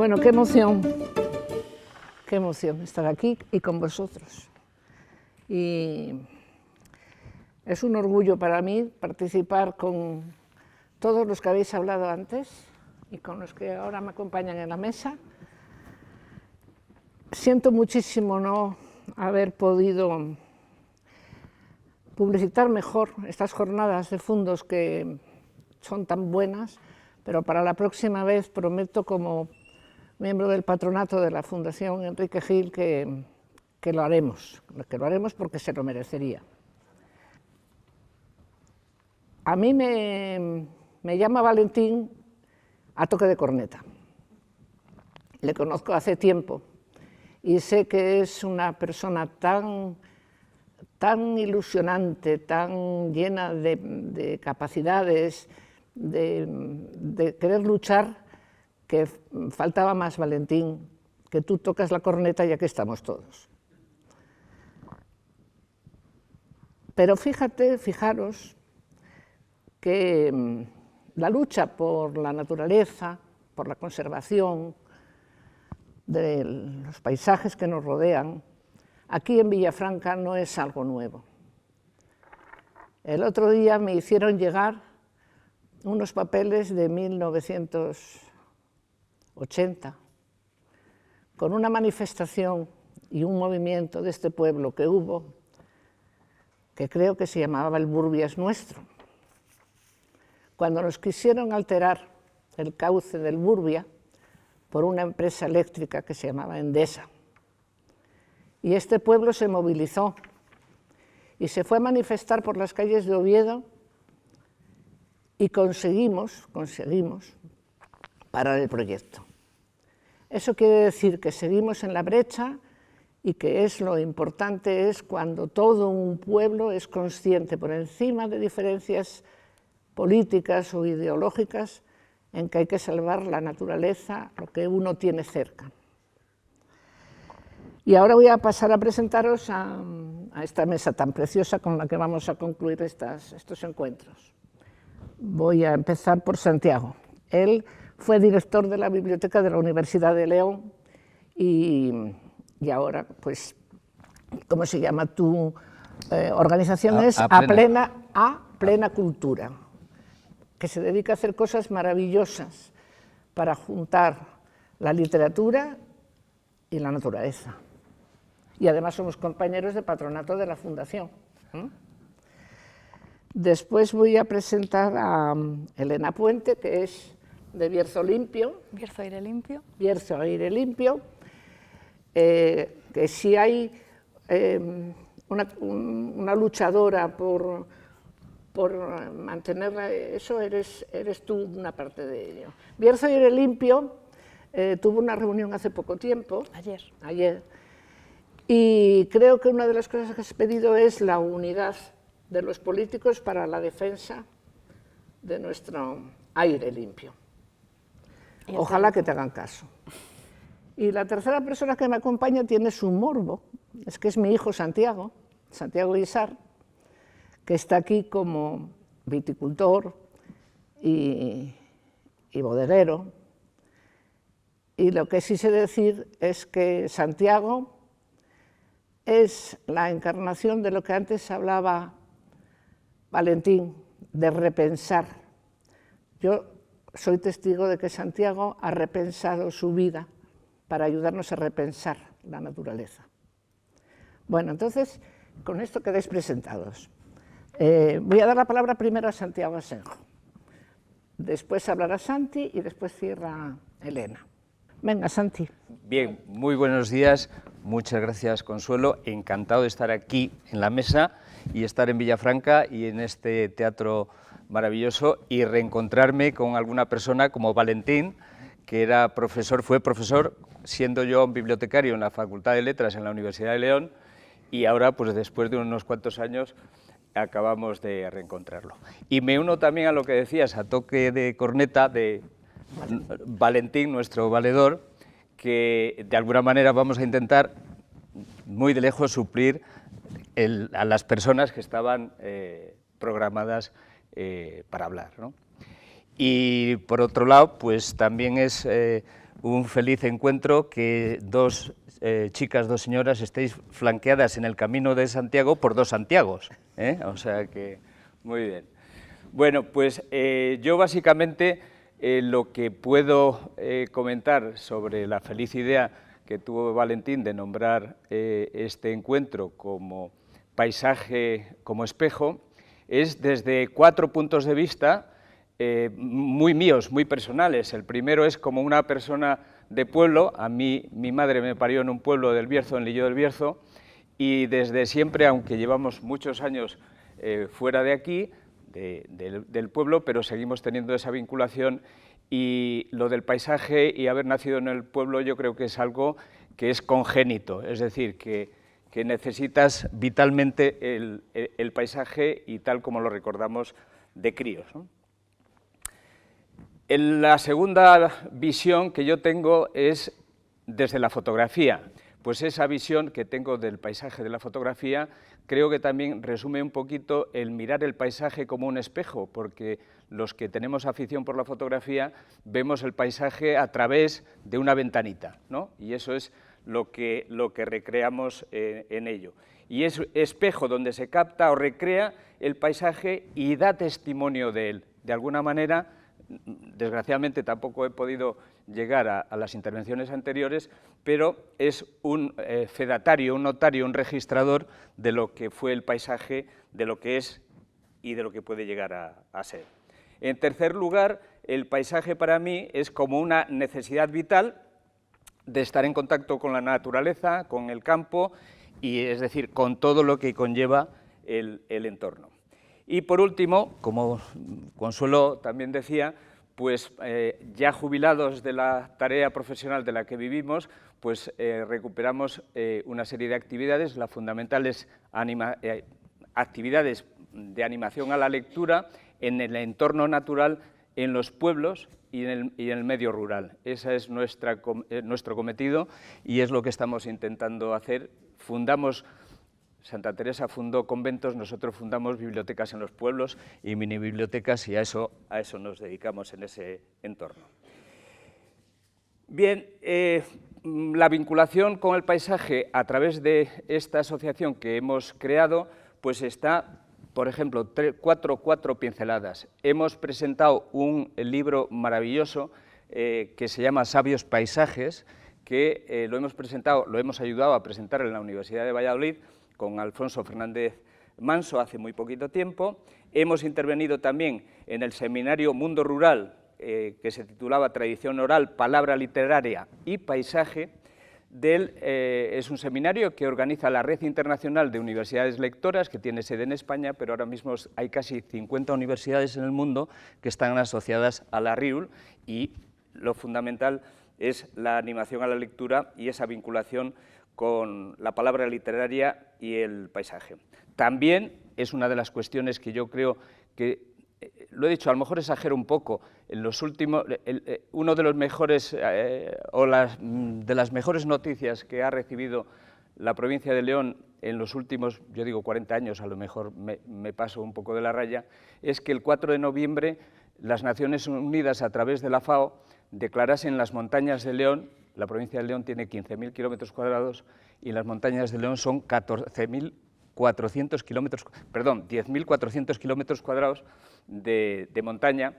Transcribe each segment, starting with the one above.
Bueno, qué emoción estar aquí y con vosotros. Y es un orgullo para mí participar con todos los que habéis hablado antes y con los que ahora me acompañan en la mesa. Siento muchísimo no haber podido publicitar mejor estas jornadas de fundos que son tan buenas, pero para la próxima vez prometo, como miembro del patronato de la Fundación Enrique Gil, que lo haremos porque se lo merecería. A mí me llama Valentín a toque de corneta. Le conozco hace tiempo y sé que es una persona tan ilusionante, tan llena de capacidades, de querer luchar, que faltaba más, Valentín, que tú tocas la corneta y aquí estamos todos. Pero fijaros que la lucha por la naturaleza, por la conservación de los paisajes que nos rodean, aquí en Villafranca no es algo nuevo. El otro día me hicieron llegar unos papeles de 1980, con una manifestación y un movimiento de este pueblo que hubo, que creo que se llamaba El Burbia es Nuestro. Cuando nos quisieron alterar el cauce del Burbia por una empresa eléctrica que se llamaba Endesa. Y este pueblo se movilizó y se fue a manifestar por las calles de Oviedo y conseguimos parar el proyecto. Eso quiere decir que seguimos en la brecha y que lo importante es cuando todo un pueblo es consciente, por encima de diferencias políticas o ideológicas, en que hay que salvar la naturaleza, lo que uno tiene cerca. Y ahora voy a pasar a presentaros a esta mesa tan preciosa con la que vamos a concluir estos encuentros. Voy a empezar por Santiago. Él fue director de la Biblioteca de la Universidad de León y ahora, pues, ¿cómo se llama tu organización? Es A Plena Cultura, que se dedica a hacer cosas maravillosas para juntar la literatura y la naturaleza. Y además somos compañeros de patronato de la Fundación. Después voy a presentar a Elena Puente, que es de Bierzo Limpio. Bierzo Aire Limpio. Bierzo Aire Limpio. Que si hay una luchadora por mantener eso, eres tú una parte de ello. Bierzo Aire Limpio tuvo una reunión hace poco tiempo. Ayer. Y creo que una de las cosas que has pedido es la unidad de los políticos para la defensa de nuestro aire limpio. Ojalá que te hagan caso. Y la tercera persona que me acompaña tiene su morbo, es que es mi hijo Santiago Isar, que está aquí como viticultor y bodeguero. Y lo que sí sé decir es que Santiago es la encarnación de lo que antes hablaba Valentín, de repensar. Yo soy testigo de que Santiago ha repensado su vida para ayudarnos a repensar la naturaleza. Bueno, entonces, con esto quedáis presentados. Voy a dar la palabra primero a Santiago Asenjo. Después hablará Santi y después cierra Elena. Venga, Santi. Bien, muy buenos días. Muchas gracias, Consuelo. Encantado de estar aquí en la mesa y estar en Villafranca y en este teatro maravilloso y reencontrarme con alguna persona como Valentín, que fue profesor, siendo yo bibliotecario en la Facultad de Letras en la Universidad de León, y ahora, pues después de unos cuantos años, acabamos de reencontrarlo. Y me uno también a lo que decías, a toque de corneta de Valentín, nuestro valedor, que de alguna manera vamos a intentar muy de lejos suplir a las personas que estaban programadas para hablar, ¿no? Y por otro lado, pues también es un feliz encuentro, que dos chicas, dos señoras, estéis flanqueadas en el camino de Santiago por dos Santiagos, ¿eh? O sea que, muy bien. Bueno, pues yo básicamente lo que puedo comentar sobre la feliz idea que tuvo Valentín de nombrar este encuentro como paisaje como espejo es desde 4 puntos de vista muy míos, muy personales. El primero es como una persona de pueblo. A mí, mi madre me parió en un pueblo del Bierzo, en Lillo del Bierzo, y desde siempre, aunque llevamos muchos años fuera de aquí, del pueblo, pero seguimos teniendo esa vinculación, y lo del paisaje y haber nacido en el pueblo yo creo que es algo que es congénito, es decir, que necesitas vitalmente el paisaje y tal como lo recordamos de críos, ¿no? La segunda visión que yo tengo es desde la fotografía. Pues esa visión que tengo del paisaje de la fotografía creo que también resume un poquito el mirar el paisaje como un espejo, porque los que tenemos afición por la fotografía vemos el paisaje a través de una ventanita, ¿no? Y eso es lo que recreamos en ello. Y es espejo donde se capta o recrea el paisaje y da testimonio de él. De alguna manera, desgraciadamente tampoco he podido llegar a las intervenciones anteriores, pero es un fedatario, un notario, un registrador de lo que fue el paisaje, de lo que es y de lo que puede llegar a ser. En tercer lugar, el paisaje para mí es como una necesidad vital de estar en contacto con la naturaleza, con el campo, y es decir, con todo lo que conlleva el entorno. Y por último, como Consuelo también decía, pues ya jubilados de la tarea profesional de la que vivimos, pues recuperamos una serie de actividades. La fundamental es actividades de animación a la lectura en el entorno natural, en los pueblos y en el medio rural. Ese es nuestro cometido y es lo que estamos intentando hacer. Santa Teresa fundó conventos, nosotros fundamos bibliotecas en los pueblos y mini bibliotecas, y a eso nos dedicamos en ese entorno. Bien, la vinculación con el paisaje a través de esta asociación que hemos creado, pues está, por ejemplo, cuatro pinceladas. Hemos presentado un libro maravilloso que se llama Sabios Paisajes, que lo hemos ayudado a presentar en la Universidad de Valladolid, con Alfonso Fernández Manso hace muy poquito tiempo. Hemos intervenido también en el seminario Mundo Rural, que se titulaba Tradición Oral, Palabra Literaria y Paisaje. Es un seminario que organiza la Red Internacional de Universidades Lectoras, que tiene sede en España, pero ahora mismo hay casi 50 universidades en el mundo que están asociadas a la RIUL, y lo fundamental es la animación a la lectura y esa vinculación con la palabra literaria y el paisaje. También es una de las cuestiones que yo creo que, lo he dicho, a lo mejor exagero un poco, en los últimos, uno de los mejores, de las mejores noticias que ha recibido la provincia de León en los últimos, yo digo 40 años, a lo mejor me paso un poco de la raya, es que el 4 de noviembre las Naciones Unidas, a través de la FAO, declarasen las montañas de León. La provincia de León tiene 15.000 kilómetros cuadrados y las montañas de León son 10.400 kilómetros cuadrados de montaña,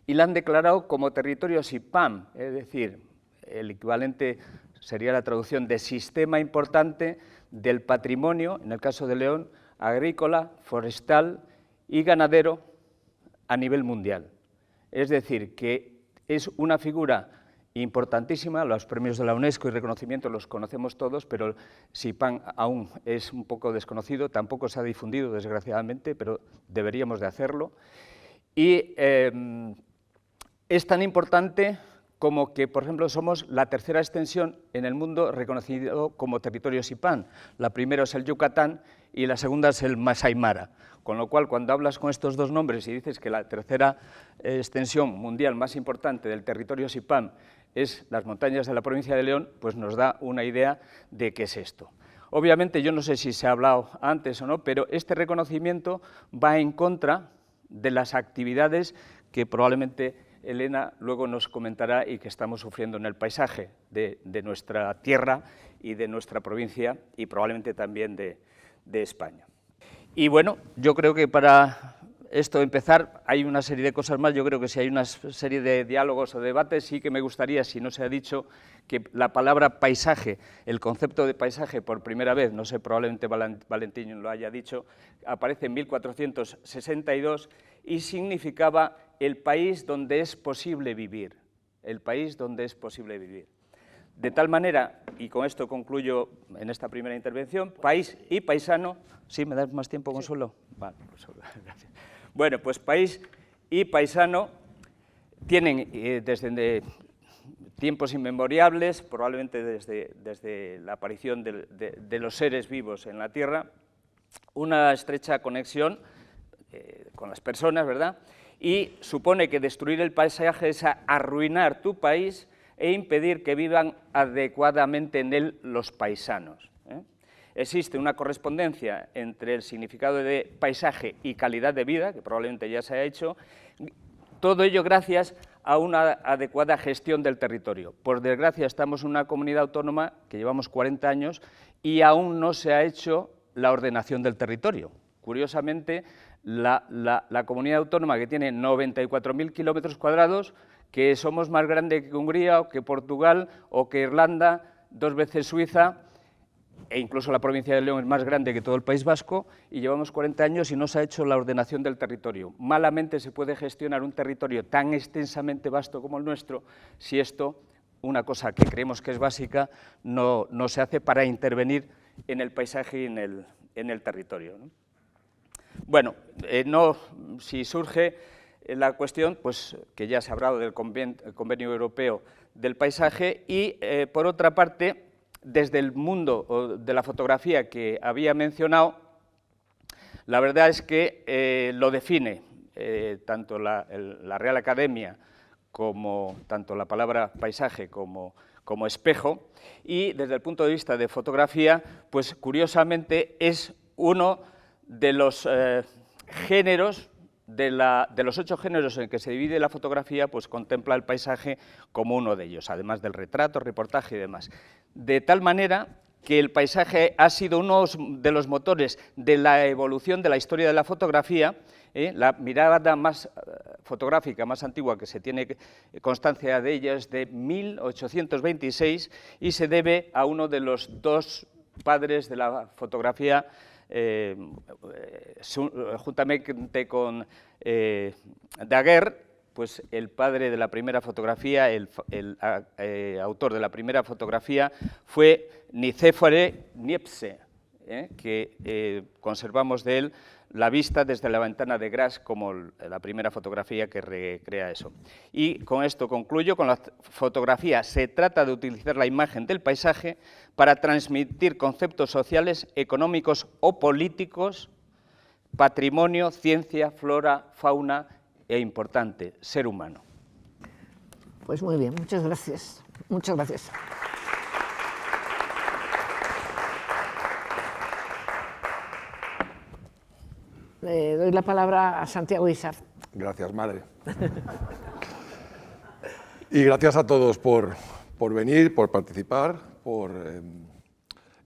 y la han declarado como territorio SIPAM, es decir, el equivalente sería la traducción de sistema importante del patrimonio, en el caso de León, agrícola, forestal y ganadero a nivel mundial. Es decir, que es una figura importantísima. Los premios de la UNESCO y reconocimiento los conocemos todos, pero SIPAM aún es un poco desconocido, tampoco se ha difundido, desgraciadamente, pero deberíamos de hacerlo. Y es tan importante como que, por ejemplo, somos la tercera extensión en el mundo reconocido como territorio SIPAM. La primera es el Yucatán y la segunda es el Masai Mara. Con lo cual, cuando hablas con estos dos nombres y dices que la tercera extensión mundial más importante del territorio SIPAM es las montañas de la provincia de León, pues nos da una idea de qué es esto. Obviamente, yo no sé si se ha hablado antes o no, pero este reconocimiento va en contra de las actividades que probablemente Elena luego nos comentará y que estamos sufriendo en el paisaje de nuestra tierra y de nuestra provincia y probablemente también de España. Y bueno, yo creo que para esto empezar hay una serie de cosas más. Yo creo que si hay una serie de diálogos o debates, sí que me gustaría, si no se ha dicho, que la palabra paisaje, el concepto de paisaje por primera vez, no sé, probablemente Valentín lo haya dicho, aparece en 1462 y significaba el país donde es posible vivir, el país donde es posible vivir. De tal manera, y con esto concluyo en esta primera intervención, país y paisano. ¿Sí? ¿Me das más tiempo, Consuelo? Sí. Vale, pues, gracias. Bueno, pues país y paisano tienen desde tiempos inmemoriales, probablemente desde la aparición de los seres vivos en la Tierra, una estrecha conexión con las personas, ¿verdad? Y supone que destruir el paisaje es arruinar tu país e impedir que vivan adecuadamente en él los paisanos. Existe una correspondencia entre el significado de paisaje y calidad de vida, que probablemente ya se ha hecho, todo ello gracias a una adecuada gestión del territorio. Por desgracia, estamos en una comunidad autónoma que llevamos 40 años y aún no se ha hecho la ordenación del territorio. Curiosamente, la comunidad autónoma que tiene 94.000 kilómetros cuadrados, que somos más grande que Hungría, o que Portugal, o que Irlanda, 2 veces Suiza, e incluso la provincia de León es más grande que todo el País Vasco, y llevamos 40 años y no se ha hecho la ordenación del territorio. Malamente se puede gestionar un territorio tan extensamente vasto como el nuestro si esto, una cosa que creemos que es básica, no se hace para intervenir en el paisaje y en el territorio, ¿no? Bueno, si surge la cuestión, pues que ya se ha hablado del Convenio Europeo del Paisaje y, por otra parte, desde el mundo de la fotografía que había mencionado, la verdad es que lo define tanto la Real Academia como tanto la palabra paisaje como espejo, y desde el punto de vista de fotografía, pues curiosamente es uno de los géneros, de los 8 géneros en que se divide la fotografía, pues contempla el paisaje como uno de ellos, además del retrato, reportaje y demás. De tal manera que el paisaje ha sido uno de los motores de la evolución de la historia de la fotografía. La mirada más fotográfica, más antigua que se tiene constancia de ella es de 1826 y se debe a uno de los 2 padres de la fotografía, juntamente con Daguerre, pues el padre de la primera fotografía, el autor de la primera fotografía fue Nicéphore Niepce, que conservamos de él la vista desde la ventana de Grasse como la primera fotografía que recrea eso. Y con esto concluyo, con la fotografía se trata de utilizar la imagen del paisaje para transmitir conceptos sociales, económicos o políticos, patrimonio, ciencia, flora, fauna e importante, ser humano. Pues muy bien, muchas gracias. Muchas gracias. Le doy la palabra a Santiago Isart. Gracias, madre. Y gracias a todos por venir, por participar, por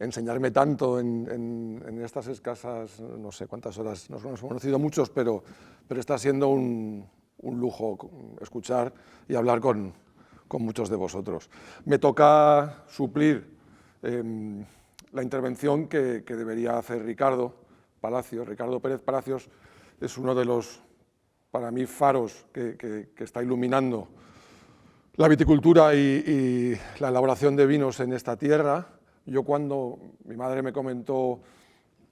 enseñarme tanto en estas escasas, no sé cuántas horas, nos hemos conocido muchos, pero está siendo un lujo escuchar y hablar con muchos de vosotros. Me toca suplir la intervención que debería hacer Ricardo Pérez Palacios. Es uno de los, para mí, faros que está iluminando la viticultura y la elaboración de vinos en esta tierra. Yo, cuando mi madre me comentó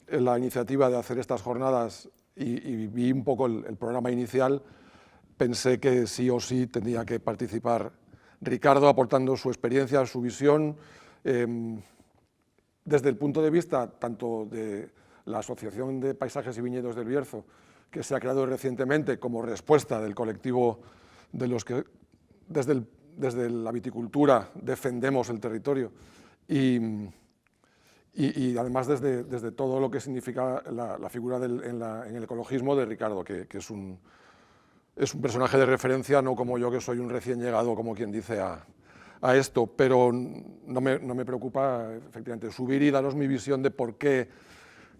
la iniciativa de hacer estas jornadas y vi un poco el programa inicial, pensé que sí o sí tendría que participar Ricardo, aportando su experiencia, su visión, desde el punto de vista tanto de la Asociación de Paisajes y Viñedos del Bierzo, que se ha creado recientemente como respuesta del colectivo de los que desde la viticultura defendemos el territorio, y además desde todo lo que significa la figura en el ecologismo de Ricardo, que es es un personaje de referencia, no como yo, que soy un recién llegado, como quien dice, a esto, pero no me preocupa, efectivamente, subir y daros mi visión de por qué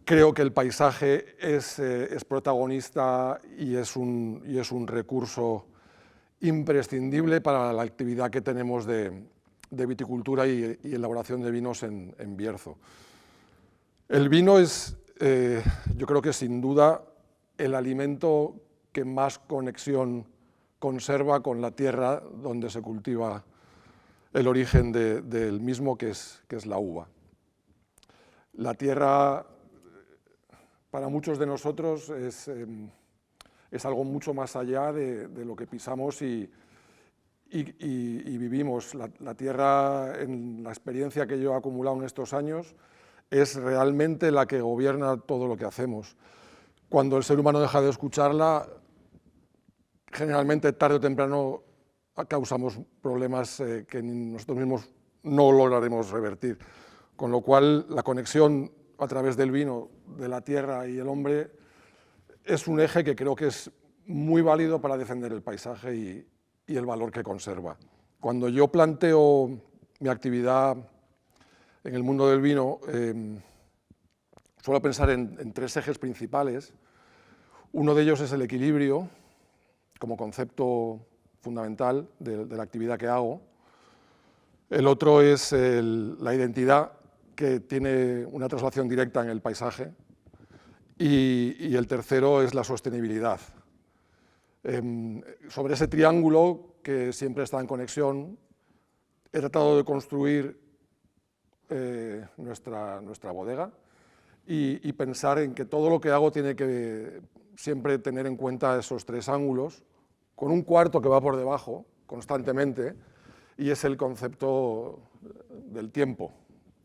creo que el paisaje es protagonista y es un recurso imprescindible para la actividad que tenemos de viticultura y elaboración de vinos en Bierzo. El vino es, yo creo que sin duda, el alimento que más conexión conserva con la tierra donde se cultiva el origen del mismo, que es la uva. La tierra, para muchos de nosotros, es algo mucho más allá de lo que pisamos y vivimos. La tierra, en la experiencia que yo he acumulado en estos años, es realmente la que gobierna todo lo que hacemos. Cuando el ser humano deja de escucharla, generalmente tarde o temprano causamos problemas que nosotros mismos no lograremos revertir. Con lo cual, la conexión a través del vino, de la tierra y el hombre, es un eje que creo que es muy válido para defender el paisaje y el valor que conserva. Cuando yo planteo mi actividad en el mundo del vino, suelo pensar en tres ejes principales. Uno de ellos es el equilibrio, como concepto fundamental de la actividad que hago. El otro es la identidad, que tiene una traslación directa en el paisaje. Y el tercero es la sostenibilidad. Sobre ese triángulo, que siempre está en conexión, he tratado de construir nuestra bodega y pensar en que todo lo que hago tiene que siempre tener en cuenta esos tres ángulos, con un cuarto que va por debajo constantemente, y es el concepto del tiempo.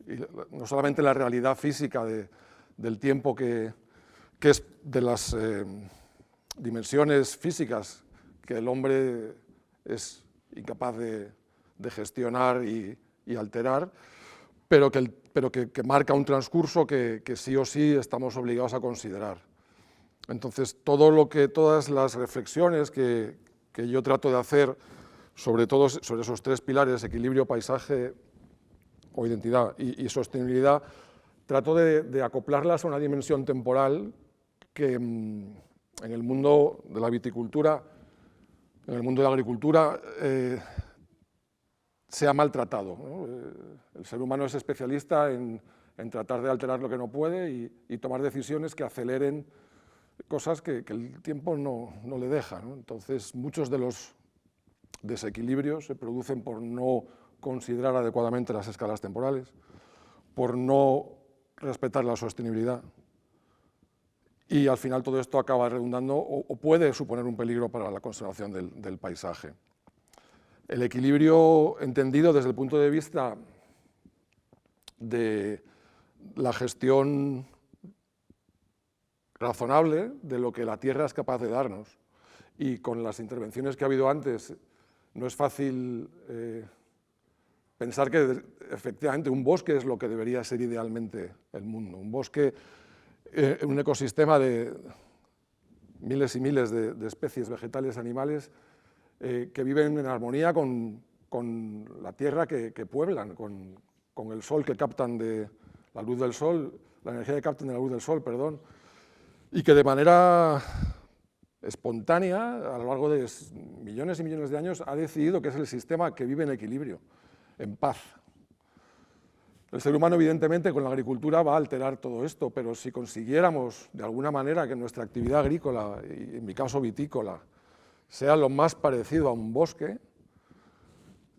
Y no solamente la realidad física del tiempo, que es de las dimensiones físicas que el hombre es incapaz de gestionar y alterar, pero que marca un transcurso que sí o sí estamos obligados a considerar. Entonces, todas las reflexiones que yo trato de hacer sobre esos tres pilares, equilibrio, paisaje o identidad y sostenibilidad, trato de acoplarlas a una dimensión temporal que en el mundo de la viticultura, en el mundo de la agricultura, se ha maltratado, ¿no? El ser humano es especialista en tratar de alterar lo que no puede y tomar decisiones que aceleren cosas que el tiempo no le deja, ¿no? Entonces, muchos de los desequilibrios se producen por no considerar adecuadamente las escalas temporales, por no respetar la sostenibilidad. Y al final todo esto acaba redundando o puede suponer un peligro para la conservación del paisaje. El equilibrio entendido desde el punto de vista de la gestión razonable de lo que la tierra es capaz de darnos. Y con las intervenciones que ha habido antes, no es fácil pensar que efectivamente un bosque es lo que debería ser idealmente el mundo. Un bosque, un ecosistema de miles y miles de especies vegetales, animales, que viven en armonía con la tierra que pueblan, con el sol que captan de la luz del sol, la energía que captan de la luz del sol, perdón, y que de manera espontánea, a lo largo de millones y millones de años, ha decidido que es el sistema que vive en equilibrio, en paz. El ser humano, evidentemente, con la agricultura va a alterar todo esto, pero si consiguiéramos, de alguna manera, que nuestra actividad agrícola, y en mi caso vitícola, sea lo más parecido a un bosque,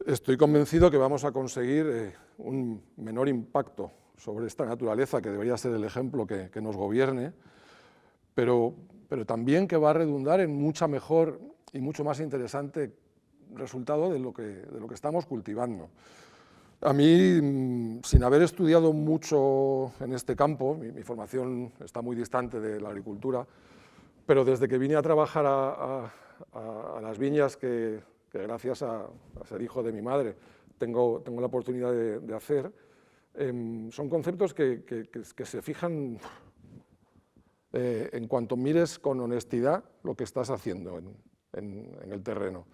estoy convencido que vamos a conseguir un menor impacto sobre esta naturaleza, que debería ser el ejemplo que nos gobierne, pero también que va a redundar en mucha mejor y mucho más interesante resultado de lo que estamos cultivando. A mí, sin haber estudiado mucho en este campo, mi formación está muy distante de la agricultura, pero desde que vine a trabajar a las viñas que gracias a ser hijo de mi madre tengo la oportunidad de hacer, son conceptos que se fijan en cuanto mires con honestidad lo que estás haciendo en el terreno.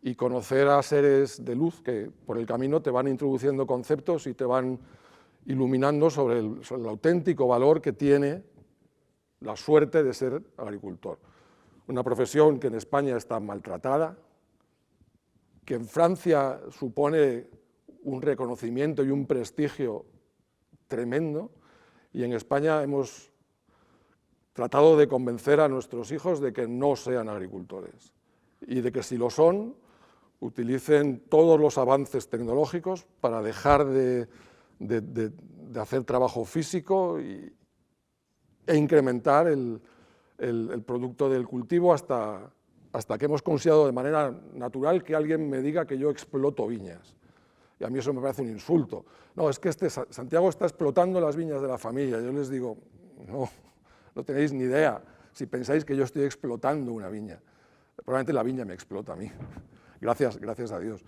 Y conocer a seres de luz que por el camino te van introduciendo conceptos y te van iluminando sobre el auténtico valor que tiene la suerte de ser agricultor. Una profesión que en España está maltratada, que en Francia supone un reconocimiento y un prestigio tremendo, y en España hemos tratado de convencer a nuestros hijos de que no sean agricultores y de que si lo son, utilicen todos los avances tecnológicos para dejar de hacer trabajo físico e incrementar el producto del cultivo hasta que hemos considerado de manera natural que alguien me diga que yo exploto viñas. Y a mí eso me parece un insulto. No, es que Santiago está explotando las viñas de la familia. Yo les digo, no tenéis ni idea si pensáis que yo estoy explotando una viña. Probablemente la viña me explota a mí. Gracias a Dios.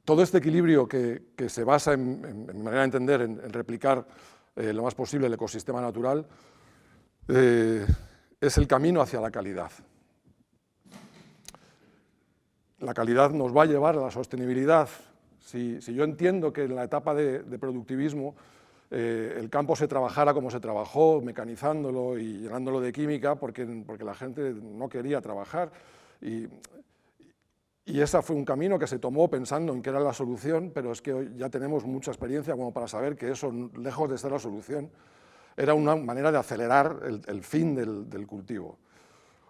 Todo este equilibrio que se basa, en mi manera de entender, en replicar lo más posible el ecosistema natural, es el camino hacia la calidad. La calidad nos va a llevar a la sostenibilidad. Si yo entiendo que en la etapa de productivismo el campo se trabajara como se trabajó, mecanizándolo y llenándolo de química, porque la gente no quería trabajar, y ese fue un camino que se tomó pensando en que era la solución, pero es que hoy ya tenemos mucha experiencia como para saber que eso, lejos de ser la solución, era una manera de acelerar el fin del cultivo.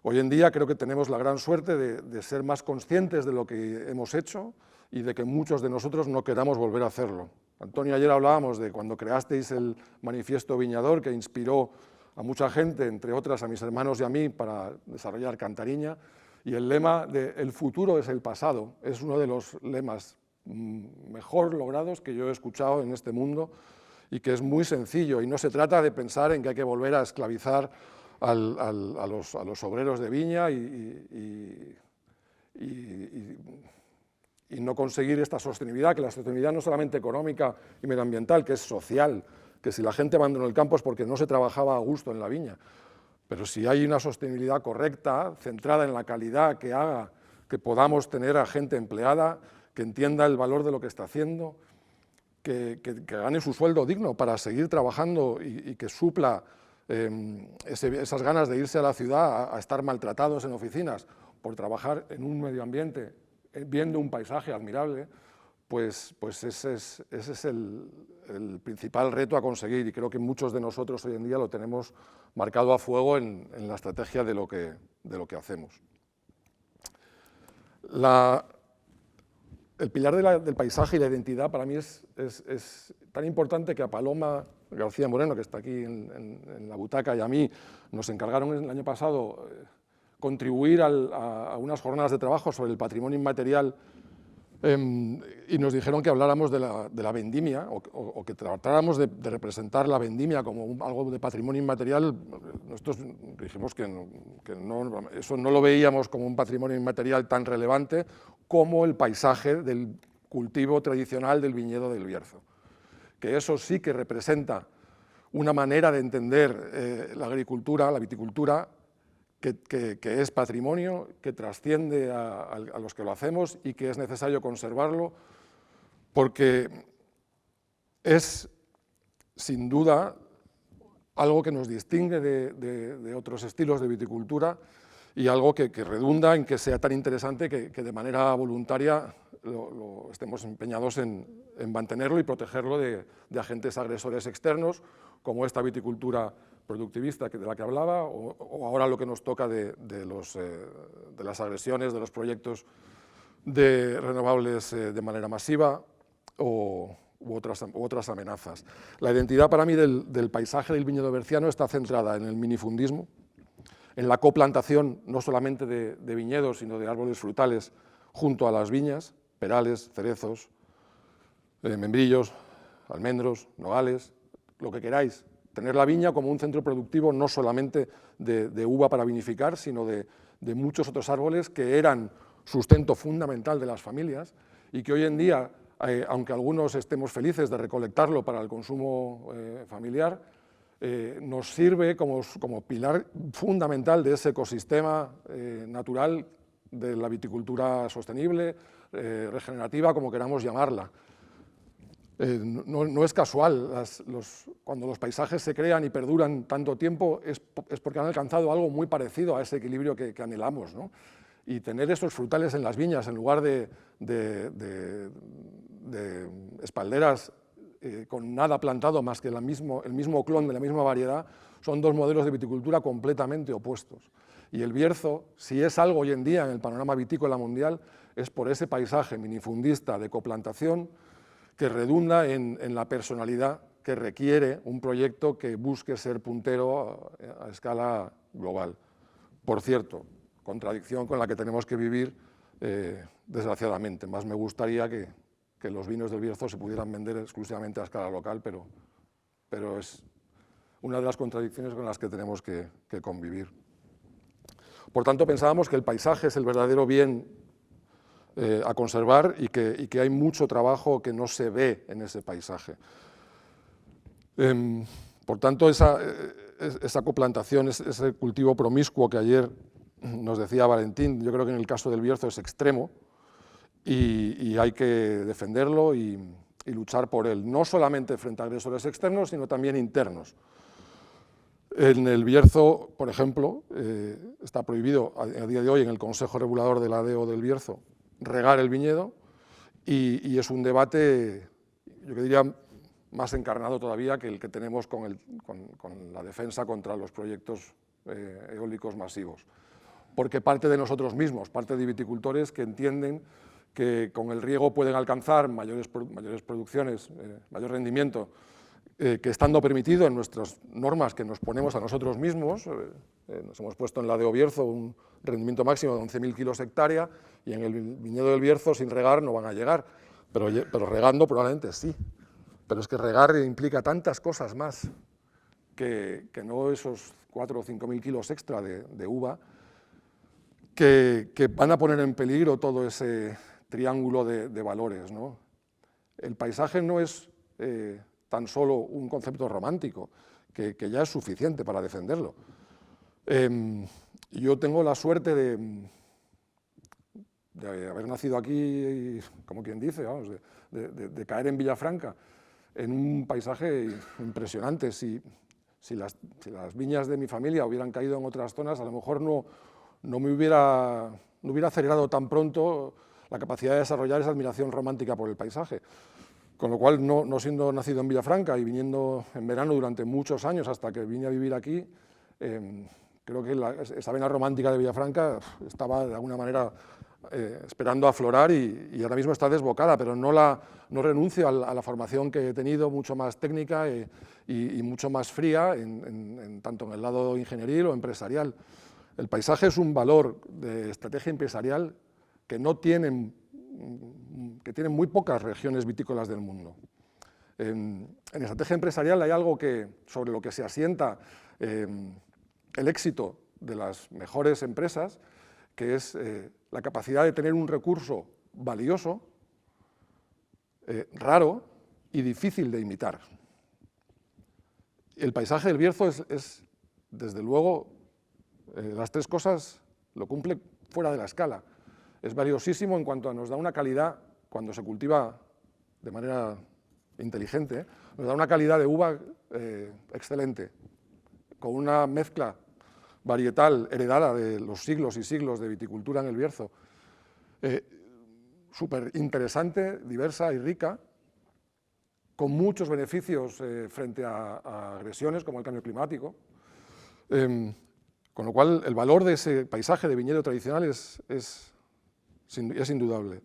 Hoy en día creo que tenemos la gran suerte de ser más conscientes de lo que hemos hecho y de que muchos de nosotros no queramos volver a hacerlo. Antonio, ayer hablábamos de cuando creasteis el Manifiesto Viñador, que inspiró a mucha gente, entre otras a mis hermanos y a mí, para desarrollar Cantariña, y el lema de "el futuro es el pasado" es uno de los lemas mejor logrados que yo he escuchado en este mundo, y que es muy sencillo, y no se trata de pensar en que hay que volver a esclavizar a los obreros de viña y no conseguir esta sostenibilidad, que la sostenibilidad no es solamente económica y medioambiental, que es social, que si la gente abandonó el campo es porque no se trabajaba a gusto en la viña, pero si hay una sostenibilidad correcta, centrada en la calidad, que haga que podamos tener a gente empleada, que entienda el valor de lo que está haciendo, que gane su sueldo digno para seguir trabajando y que supla esas ganas de irse a la ciudad a estar maltratados en oficinas por trabajar en un medio ambiente, viendo un paisaje admirable, pues ese es el principal reto a conseguir, y creo que muchos de nosotros hoy en día lo tenemos marcado a fuego en la estrategia de lo que hacemos. El pilar del paisaje y la identidad para mí es tan importante que a Paloma García Moreno, que está aquí en la butaca, y a mí nos encargaron el año pasado contribuir a unas jornadas de trabajo sobre el patrimonio inmaterial, y nos dijeron que habláramos de la vendimia, o que tratáramos de representar la vendimia como algo de patrimonio inmaterial. Nosotros dijimos que eso no lo veíamos como un patrimonio inmaterial tan relevante como el paisaje del cultivo tradicional del viñedo del Bierzo, que eso sí que representa una manera de entender la agricultura, la viticultura, que es patrimonio, que trasciende a los que lo hacemos y que es necesario conservarlo, porque es, sin duda, algo que nos distingue de otros estilos de viticultura, y algo que redunda en que sea tan interesante que de manera voluntaria estemos empeñados en mantenerlo y protegerlo de agentes agresores externos, como esta viticultura productivista de la que hablaba, o ahora lo que nos toca de las agresiones, de los proyectos de renovables de manera masiva u otras amenazas. La identidad para mí del paisaje del viñedo berciano está centrada en el minifundismo, en la coplantación no solamente de viñedos, sino de árboles frutales junto a las viñas, perales, cerezos, membrillos, almendros, nogales, lo que queráis. Tener la viña como un centro productivo no solamente de uva para vinificar, sino de muchos otros árboles que eran sustento fundamental de las familias, y que hoy en día, aunque algunos estemos felices de recolectarlo para el consumo familiar, nos sirve como pilar fundamental de ese ecosistema natural de la viticultura sostenible, regenerativa, como queramos llamarla. No es casual, cuando los paisajes se crean y perduran tanto tiempo es porque han alcanzado algo muy parecido a ese equilibrio que anhelamos, ¿no? Y tener esos frutales en las viñas en lugar de espalderas con nada plantado más que el mismo clon de la misma variedad, son dos modelos de viticultura completamente opuestos. Y el Bierzo, si es algo hoy en día en el panorama vitícola mundial, es por ese paisaje minifundista de coplantación que redunda en la personalidad que requiere un proyecto que busque ser puntero a escala global. Por cierto, contradicción con la que tenemos que vivir, desgraciadamente. Más me gustaría que los vinos del Bierzo se pudieran vender exclusivamente a escala local, pero es una de las contradicciones con las que tenemos que convivir. Por tanto, pensábamos que el paisaje es el verdadero bien a conservar y que hay mucho trabajo que no se ve en ese paisaje. Por tanto, esa coplantación, ese cultivo promiscuo que ayer nos decía Valentín, yo creo que en el caso del Bierzo es extremo y hay que defenderlo y luchar por él, no solamente frente a agresores externos, sino también internos. En el Bierzo, por ejemplo, está prohibido a día de hoy en el Consejo Regulador de la ADEO del Bierzo regar el viñedo y es un debate, yo diría, más encarnado todavía que el que tenemos con la defensa contra los proyectos eólicos masivos, porque parte de nosotros mismos, parte de viticultores que entienden que con el riego pueden alcanzar mayores producciones, mayor rendimiento, que estando permitido en nuestras normas que nos ponemos a nosotros mismos. Nos hemos puesto en la de Bierzo un rendimiento máximo de 11.000 kilos hectárea y en el viñedo del Bierzo sin regar no van a llegar, pero regando probablemente sí. Pero es que regar implica tantas cosas más que no esos 4 o 5.000 kilos extra de uva que van a poner en peligro todo ese triángulo de valores, ¿no? El paisaje no es tan solo un concepto romántico, que ya es suficiente para defenderlo. Yo tengo la suerte de haber nacido aquí, como quien dice, vamos, de caer en Villafranca, en un paisaje impresionante. Si las viñas de mi familia hubieran caído en otras zonas, a lo mejor no hubiera acelerado tan pronto la capacidad de desarrollar esa admiración romántica por el paisaje. Con lo cual, no siendo nacido en Villafranca y viniendo en verano durante muchos años hasta que vine a vivir aquí, creo que esa vena romántica de Villafranca estaba de alguna manera esperando aflorar y ahora mismo está desbocada, pero no renuncio a la formación que he tenido, mucho más técnica y mucho más fría, tanto en el lado ingenieril o empresarial. El paisaje es un valor de estrategia empresarial que tienen muy pocas regiones vitícolas del mundo. En estrategia empresarial hay algo sobre lo que se asienta el éxito de las mejores empresas, que es la capacidad de tener un recurso valioso, raro y difícil de imitar. El paisaje del Bierzo es desde luego, las tres cosas lo cumple fuera de la escala. Es valiosísimo en cuanto a nos da una calidad, cuando se cultiva de manera inteligente, nos da una calidad de uva excelente, con una mezcla varietal heredada de los siglos y siglos de viticultura en el Bierzo, súper interesante, diversa y rica, con muchos beneficios frente a agresiones como el cambio climático, con lo cual el valor de ese paisaje de viñedo tradicional es indudable.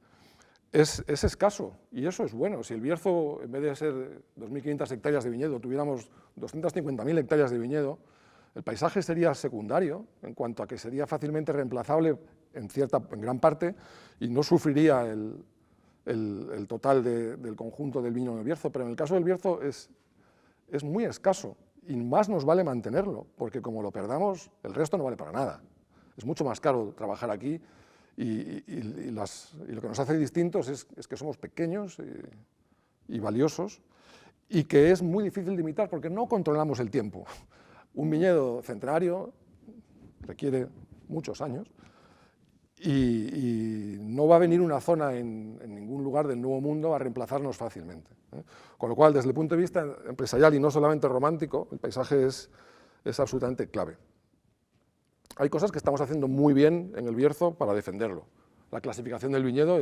Es escaso y eso es bueno. Si el Bierzo, en vez de ser 2.500 hectáreas de viñedo, tuviéramos 250.000 hectáreas de viñedo, el paisaje sería secundario en cuanto a que sería fácilmente reemplazable en gran parte y no sufriría el total del conjunto del vino en el Bierzo, pero en el caso del Bierzo es muy escaso y más nos vale mantenerlo, porque como lo perdamos, el resto no vale para nada. Es mucho más caro trabajar aquí y lo que nos hace distintos es que somos pequeños y valiosos y que es muy difícil de imitar porque no controlamos el tiempo. Un viñedo centenario requiere muchos años y no va a venir una zona en ningún lugar del Nuevo Mundo a reemplazarnos fácilmente, ¿eh? Con lo cual, desde el punto de vista empresarial y no solamente romántico, el paisaje es absolutamente clave. Hay cosas que estamos haciendo muy bien en el Bierzo para defenderlo. La clasificación del viñedo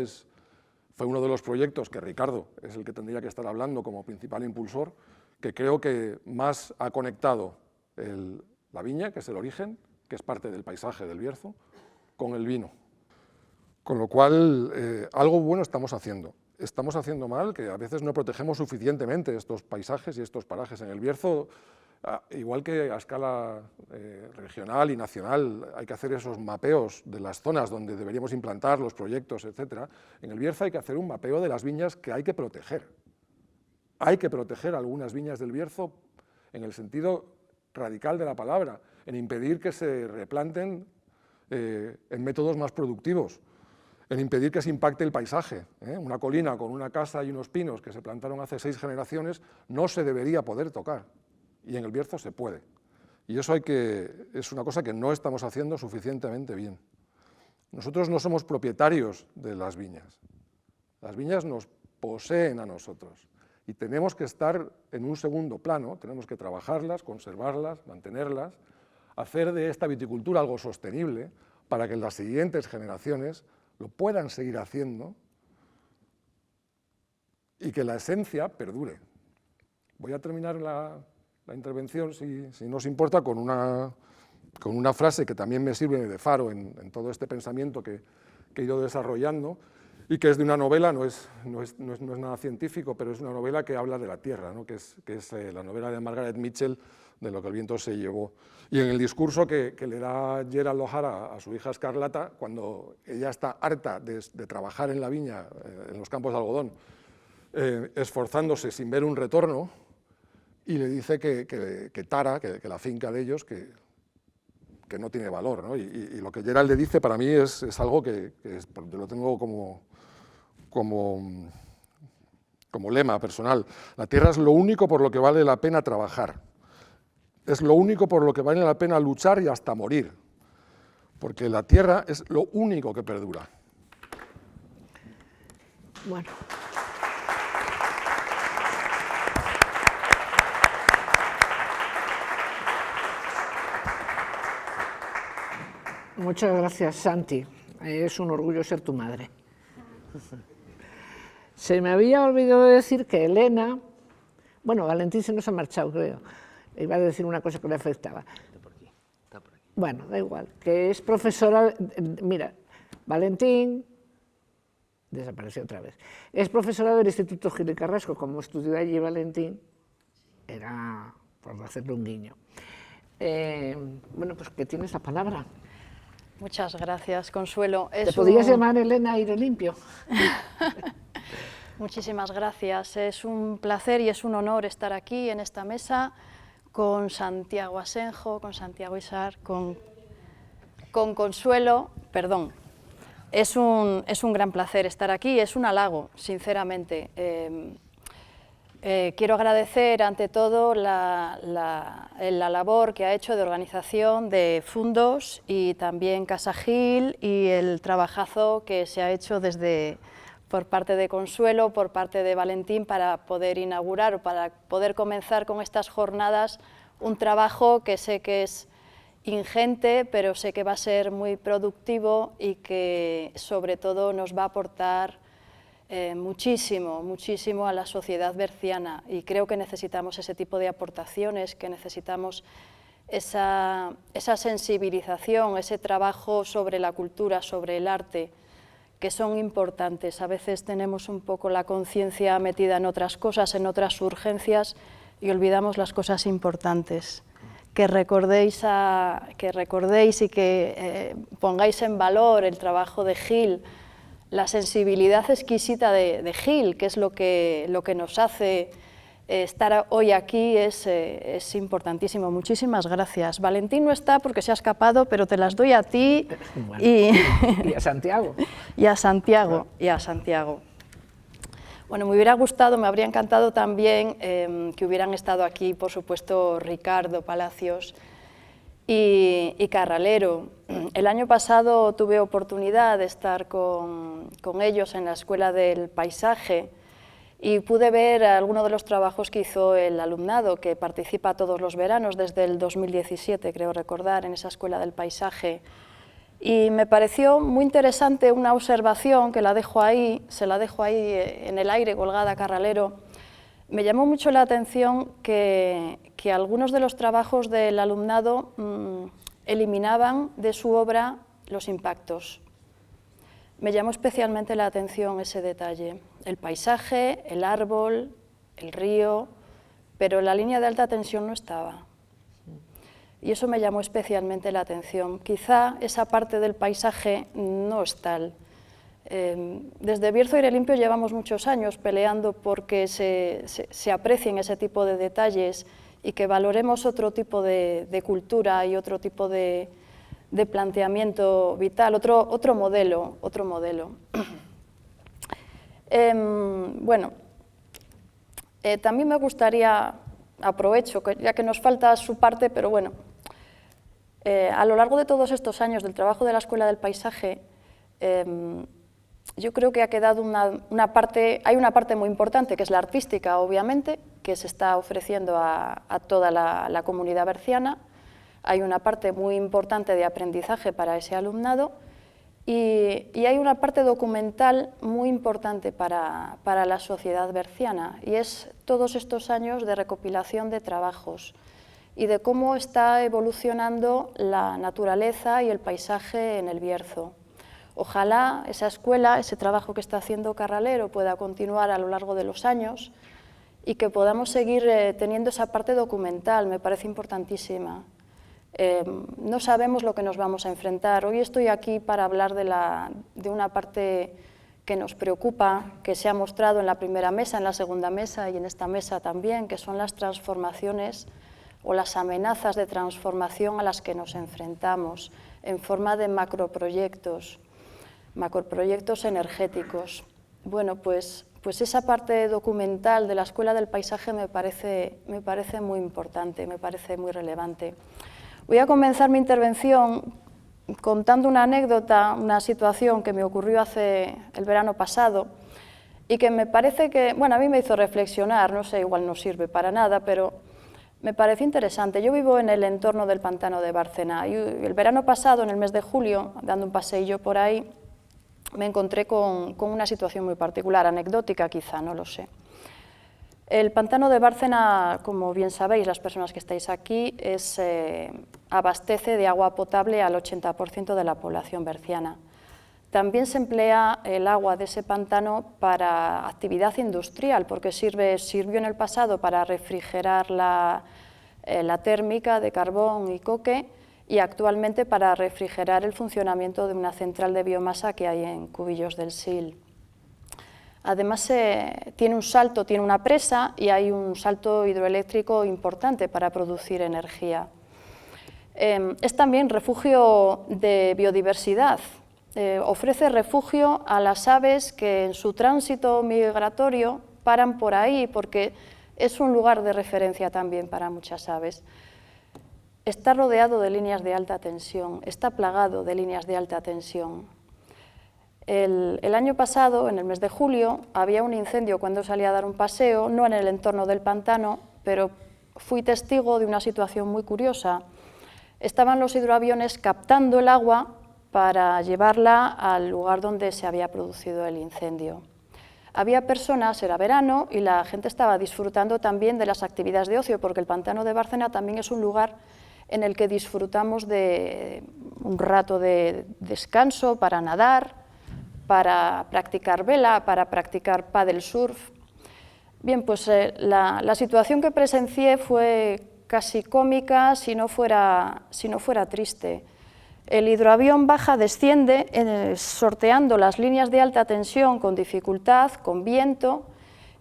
fue uno de los proyectos que Ricardo es el que tendría que estar hablando como principal impulsor, que creo que más ha conectado la viña, que es el origen, que es parte del paisaje del Bierzo, con el vino. Con lo cual, algo bueno estamos haciendo. Estamos haciendo mal, que a veces no protegemos suficientemente estos paisajes y estos parajes. En el Bierzo, igual que a escala regional y nacional, hay que hacer esos mapeos de las zonas donde deberíamos implantar los proyectos, etc. En el Bierzo hay que hacer un mapeo de las viñas que hay que proteger. Hay que proteger algunas viñas del Bierzo en el sentido radical de la palabra, en impedir que se replanten en métodos más productivos, en impedir que se impacte el paisaje. Una colina con una casa y unos pinos que se plantaron hace 6 generaciones no se debería poder tocar, y en el Bierzo se puede. Y eso es una cosa que no estamos haciendo suficientemente bien. Nosotros no somos propietarios de las viñas nos poseen a nosotros, y tenemos que estar en un segundo plano, tenemos que trabajarlas, conservarlas, mantenerlas, hacer de esta viticultura algo sostenible para que las siguientes generaciones lo puedan seguir haciendo y que la esencia perdure. Voy a terminar la intervención, si no os importa, con una frase que también me sirve de faro en todo este pensamiento que he ido desarrollando, y que es de una novela, no es nada científico, pero es una novela que habla de la tierra, ¿no? que es la novela de Margaret Mitchell, de Lo que el viento se llevó. Y en el discurso que le da Gerald O'Hara a su hija Escarlata, cuando ella está harta de trabajar en la viña, en los campos de algodón, esforzándose sin ver un retorno, y le dice que Tara, que la finca de ellos, que no tiene valor, ¿no? Y lo que Gerald le dice para mí es algo que lo tengo como lema personal. La tierra es lo único por lo que vale la pena trabajar. Es lo único por lo que vale la pena luchar y hasta morir. Porque la tierra es lo único que perdura. Bueno. Muchas gracias, Santi. Es un orgullo ser tu madre. Se me había olvidado decir que Elena, bueno, Valentín se nos ha marchado, creo. Iba a decir una cosa que le afectaba. Está por aquí. Bueno, da igual, que es profesora, mira, Valentín, desapareció otra vez, es profesora del Instituto Gil y Carrasco, como estudió allí Valentín, era por hacerle un guiño. Bueno, pues que tienes la palabra. Muchas gracias, Consuelo. ¿Te podías llamar Elena Aire Limpio? Muchísimas gracias. Es un placer y es un honor estar aquí en esta mesa con Santiago Asenjo, con Santiago Isar, con Consuelo. Perdón. Es un gran placer estar aquí, es un halago, sinceramente. Quiero agradecer ante todo la labor que ha hecho de organización de Fundos y también Casa Gil y el trabajazo que se ha hecho por parte de Consuelo, por parte de Valentín, para poder inaugurar o para poder comenzar con estas jornadas un trabajo que sé que es ingente, pero sé que va a ser muy productivo y que sobre todo nos va a aportar muchísimo, muchísimo a la sociedad berciana, y creo que necesitamos ese tipo de aportaciones, que necesitamos esa sensibilización, ese trabajo sobre la cultura, sobre el arte, que son importantes. A veces tenemos un poco la conciencia metida en otras cosas, en otras urgencias, y olvidamos las cosas importantes. Que recordéis y que pongáis en valor el trabajo de Gil, la sensibilidad exquisita de Gil, que es lo que nos hace estar hoy aquí, es importantísimo. Muchísimas gracias. Valentín no está porque se ha escapado, pero te las doy a ti. Bueno, y a Santiago. Y a Santiago. Bueno, me hubiera gustado, me habría encantado también que hubieran estado aquí, por supuesto, Ricardo Palacios y Carralero. El año pasado tuve oportunidad de estar con ellos en la Escuela del Paisaje y pude ver algunos de los trabajos que hizo el alumnado, que participa todos los veranos desde el 2017, creo recordar, en esa Escuela del Paisaje. Y me pareció muy interesante una observación que la dejo ahí, se la dejo ahí en el aire colgada a Carralero. Me llamó mucho la atención que algunos de los trabajos del alumnado eliminaban de su obra los impactos. Me llamó especialmente la atención ese detalle, el paisaje, el árbol, el río, pero la línea de alta tensión no estaba. Y eso me llamó especialmente la atención. Quizá esa parte del paisaje no es tal. Desde Bierzo Aire Limpio llevamos muchos años peleando porque se aprecien ese tipo de detalles y que valoremos otro tipo de cultura y otro tipo de planteamiento vital, otro modelo. Bueno, también me gustaría, aprovecho, ya que nos falta su parte, pero bueno, a lo largo de todos estos años del trabajo de la Escuela del Paisaje, yo creo que ha quedado hay una parte muy importante, que es la artística, obviamente, que se está ofreciendo a toda la comunidad berciana. Hay una parte muy importante de aprendizaje para ese alumnado y hay una parte documental muy importante para la sociedad berciana, y es todos estos años de recopilación de trabajos y de cómo está evolucionando la naturaleza y el paisaje en el Bierzo. Ojalá esa escuela, ese trabajo que está haciendo Carralero pueda continuar a lo largo de los años y que podamos seguir teniendo esa parte documental, me parece importantísima. No sabemos lo que nos vamos a enfrentar. Hoy estoy aquí para hablar de una parte que nos preocupa, que se ha mostrado en la primera mesa, en la segunda mesa y en esta mesa también, que son las transformaciones o las amenazas de transformación a las que nos enfrentamos en forma de macroproyectos energéticos. Bueno, pues esa parte documental de la Escuela del Paisaje me parece muy importante, me parece muy relevante. Voy a comenzar mi intervención contando una anécdota, una situación que me ocurrió el verano pasado y que me parece que, bueno, a mí me hizo reflexionar, no sé, igual no sirve para nada, pero me pareció interesante. Yo vivo en el entorno del pantano de Bárcena y el verano pasado, en el mes de julio, dando un paseillo por ahí, me encontré con una situación muy particular, anecdótica quizá, no lo sé. El pantano de Bárcena, como bien sabéis, las personas que estáis aquí, abastece de agua potable al 80% de la población berciana. También se emplea el agua de ese pantano para actividad industrial, porque sirvió en el pasado para refrigerar la térmica de carbón y coque y actualmente para refrigerar el funcionamiento de una central de biomasa que hay en Cubillos del Sil. Además, tiene una presa y hay un salto hidroeléctrico importante para producir energía. Es también refugio de biodiversidad. Ofrece refugio a las aves que en su tránsito migratorio paran por ahí, porque es un lugar de referencia también para muchas aves. Está rodeado de líneas de alta tensión, está plagado de líneas de alta tensión. El año pasado, en el mes de julio, había un incendio cuando salí a dar un paseo, no en el entorno del pantano, pero fui testigo de una situación muy curiosa. Estaban los hidroaviones captando el agua para llevarla al lugar donde se había producido el incendio. Había personas, era verano, y la gente estaba disfrutando también de las actividades de ocio, porque el pantano de Bárcena también es un lugar en el que disfrutamos de un rato de descanso para nadar, para practicar vela, para practicar paddle surf. Bien, pues la situación que presencié fue casi cómica si no fuera triste. El hidroavión baja, desciende, sorteando las líneas de alta tensión con dificultad, con viento,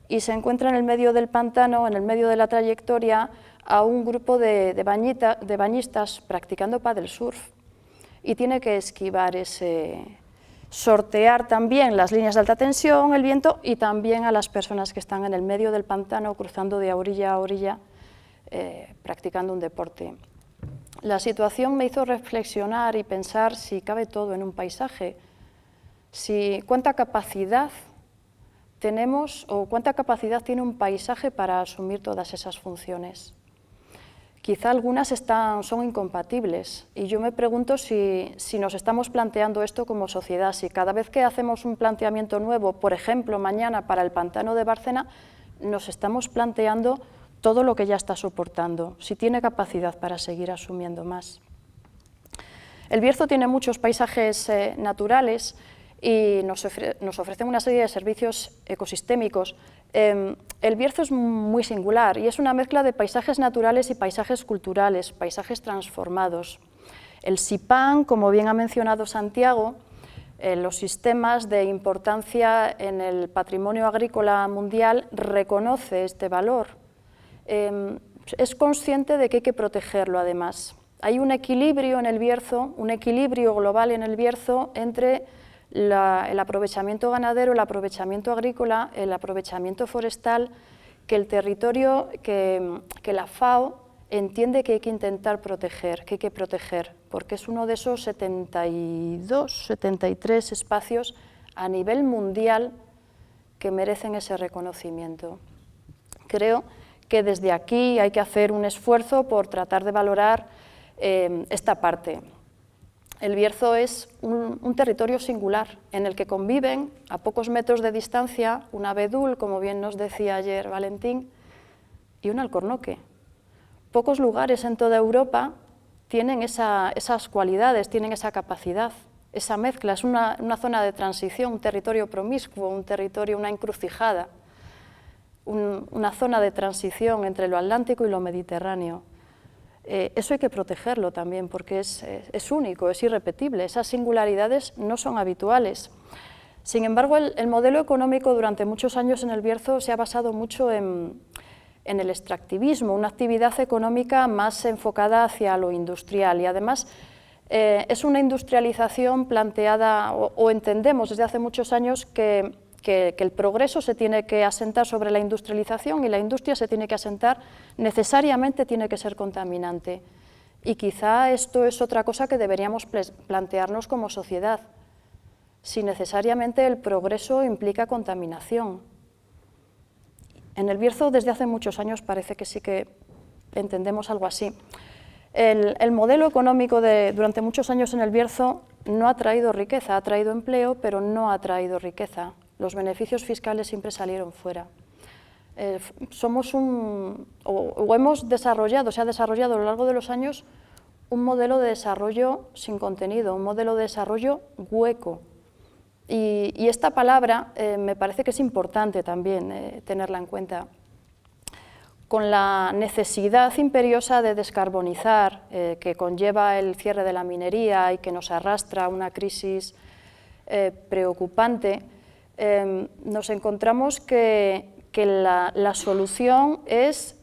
y se encuentra en el medio del pantano, en el medio de la trayectoria, a un grupo de bañistas practicando paddle surf, y tiene que esquivar ese sortear también las líneas de alta tensión, el viento, y también a las personas que están en el medio del pantano, cruzando de orilla a orilla, practicando un deporte. La situación me hizo reflexionar y pensar si cabe todo en un paisaje, cuánta capacidad tenemos o cuánta capacidad tiene un paisaje para asumir todas esas funciones. Quizá algunas son incompatibles, y yo me pregunto si nos estamos planteando esto como sociedad, si cada vez que hacemos un planteamiento nuevo, por ejemplo, mañana para el pantano de Bárcena, nos estamos planteando todo lo que ya está soportando, si tiene capacidad para seguir asumiendo más. El Bierzo tiene muchos paisajes naturales y nos ofrecen una serie de servicios ecosistémicos. El Bierzo es muy singular y es una mezcla de paisajes naturales y paisajes culturales, paisajes transformados. El SIPAN, como bien ha mencionado Santiago, los sistemas de importancia en el patrimonio agrícola mundial reconoce este valor. Es consciente de que hay que protegerlo además. Hay un equilibrio en el Bierzo, un equilibrio global en el Bierzo entre el aprovechamiento ganadero, el aprovechamiento agrícola, el aprovechamiento forestal, que el territorio, que la FAO entiende que hay que intentar proteger, que hay que proteger, porque es uno de esos 72, 73 espacios a nivel mundial que merecen ese reconocimiento. Creo que desde aquí hay que hacer un esfuerzo por tratar de valorar esta parte. El Bierzo es un territorio singular en el que conviven a pocos metros de distancia un abedul, como bien nos decía ayer Valentín, y un alcornoque. Pocos lugares en toda Europa tienen esas cualidades, tienen esa capacidad, esa mezcla. Es una zona de transición, un territorio promiscuo, un territorio, una encrucijada, una zona de transición entre lo atlántico y lo mediterráneo. Eso hay que protegerlo también porque es único, es irrepetible, esas singularidades no son habituales. Sin embargo, el modelo económico durante muchos años en el Bierzo se ha basado mucho en el extractivismo, una actividad económica más enfocada hacia lo industrial, y además es una industrialización planteada, o entendemos desde hace muchos años que el progreso se tiene que asentar sobre la industrialización, y la industria se tiene que asentar, necesariamente tiene que ser contaminante. Y quizá esto es otra cosa que deberíamos plantearnos como sociedad, si necesariamente el progreso implica contaminación. En el Bierzo desde hace muchos años parece que sí que entendemos algo así. El modelo económico durante muchos años en el Bierzo no ha traído riqueza, ha traído empleo, pero no ha traído riqueza. Los beneficios fiscales siempre salieron fuera. Hemos desarrollado, se ha desarrollado a lo largo de los años un modelo de desarrollo sin contenido, un modelo de desarrollo hueco. Y esta palabra me parece que es importante también tenerla en cuenta. Con la necesidad imperiosa de descarbonizar que conlleva el cierre de la minería y que nos arrastra a una crisis preocupante, nos encontramos que la solución es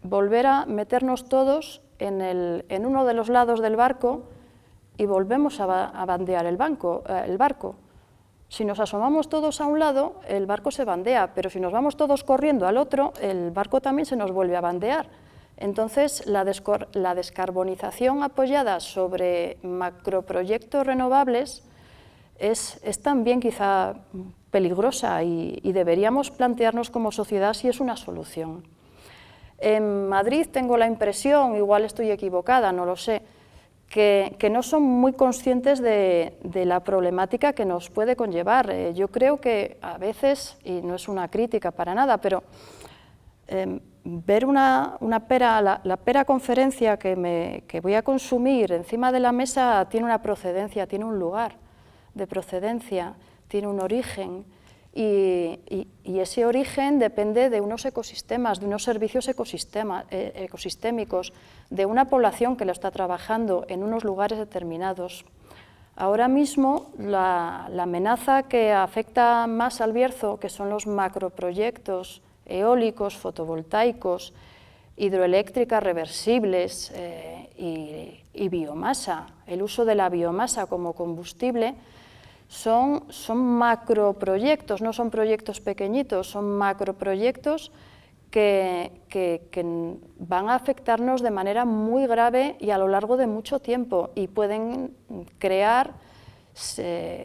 volver a meternos todos en uno de los lados del barco y volvemos a bandear el barco. Si nos asomamos todos a un lado, el barco se bandea, pero si nos vamos todos corriendo al otro, el barco también se nos vuelve a bandear. Entonces, la descarbonización apoyada sobre macroproyectos renovables es también quizá peligrosa y deberíamos plantearnos como sociedad si es una solución. En Madrid tengo la impresión, igual estoy equivocada, no lo sé, que no son muy conscientes de la problemática que nos puede conllevar. Yo creo que a veces, y no es una crítica para nada, pero ver la pera conferencia que voy a consumir encima de la mesa tiene una procedencia, tiene un lugar de procedencia, tiene un origen, y ese origen depende de unos ecosistemas, de unos servicios ecosistémicos, de una población que lo está trabajando en unos lugares determinados. Ahora mismo la amenaza que afecta más al Bierzo, que son los macroproyectos eólicos, fotovoltaicos, hidroeléctricas reversibles y biomasa, el uso de la biomasa como combustible, son macroproyectos, no son proyectos pequeñitos, son macroproyectos que van a afectarnos de manera muy grave y a lo largo de mucho tiempo y pueden crear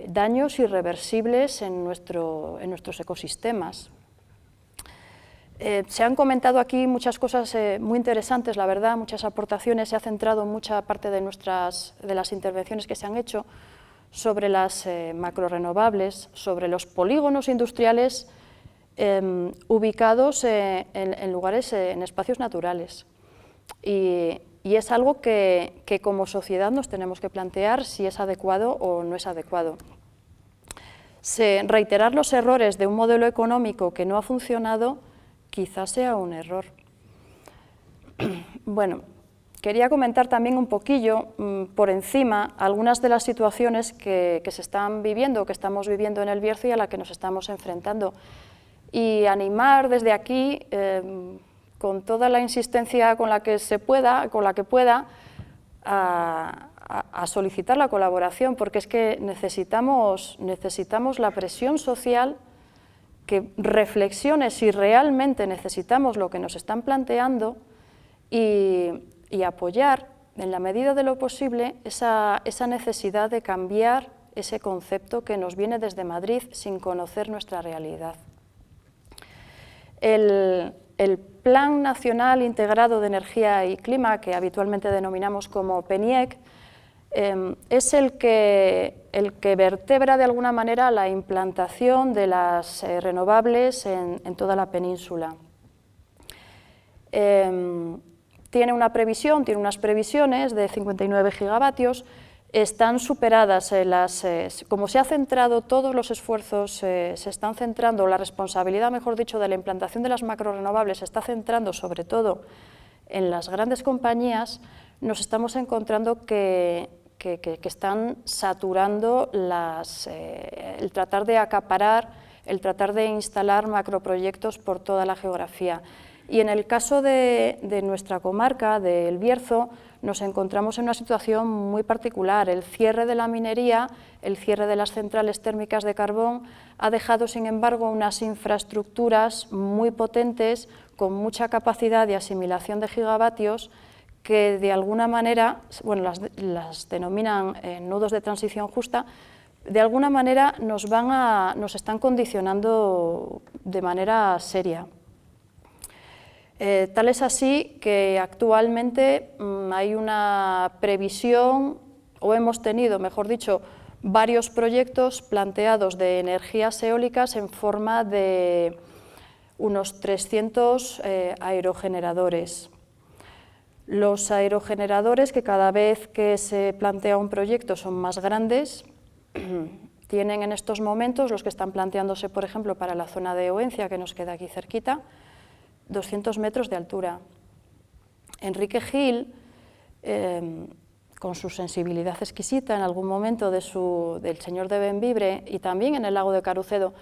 daños irreversibles en nuestros ecosistemas. Se han comentado aquí muchas cosas muy interesantes, la verdad, muchas aportaciones, se ha centrado mucha parte de las intervenciones que se han hecho sobre las macrorenovables, sobre los polígonos industriales ubicados en lugares, en espacios naturales. Y es algo que como sociedad nos tenemos que plantear si es adecuado o no es adecuado. Reiterar los errores de un modelo económico que no ha funcionado quizás sea un error. Bueno, quería comentar también un poquillo, por encima, algunas de las situaciones que se están viviendo, que estamos viviendo en el Bierzo y a la que nos estamos enfrentando. Y animar desde aquí, con toda la insistencia con la que pueda, a solicitar la colaboración, porque es que necesitamos la presión social que reflexione si realmente necesitamos lo que nos están planteando y apoyar, en la medida de lo posible, esa necesidad de cambiar ese concepto que nos viene desde Madrid sin conocer nuestra realidad. El Plan Nacional Integrado de Energía y Clima, que habitualmente denominamos como PENIEC, es el que vertebra de alguna manera la implantación de las renovables en toda la península. Tiene unas previsiones de 59 gigavatios, están superadas, como se ha centrado todos los esfuerzos, se están centrando, la responsabilidad, mejor dicho, de la implantación de las macrorenovables se está centrando sobre todo en las grandes compañías, nos estamos encontrando que están saturando el tratar de acaparar, el tratar de instalar macroproyectos por toda la geografía. Y en el caso de nuestra comarca, del Bierzo, nos encontramos en una situación muy particular. El cierre de la minería, el cierre de las centrales térmicas de carbón, ha dejado, sin embargo, unas infraestructuras muy potentes, con mucha capacidad de asimilación de gigavatios, que de alguna manera, bueno, las denominan nudos de transición justa, de alguna manera nos están condicionando de manera seria. Tal es así que actualmente hay una previsión, o hemos tenido, mejor dicho, varios proyectos planteados de energías eólicas en forma de unos 300 aerogeneradores. Los aerogeneradores, que cada vez que se plantea un proyecto son más grandes, tienen en estos momentos, los que están planteándose, por ejemplo, para la zona de Oencia, que nos queda aquí cerquita, 200 metros de altura. Enrique Gil, con su sensibilidad exquisita en algún momento del Señor de Bembibre y también en el lago de Carucedo,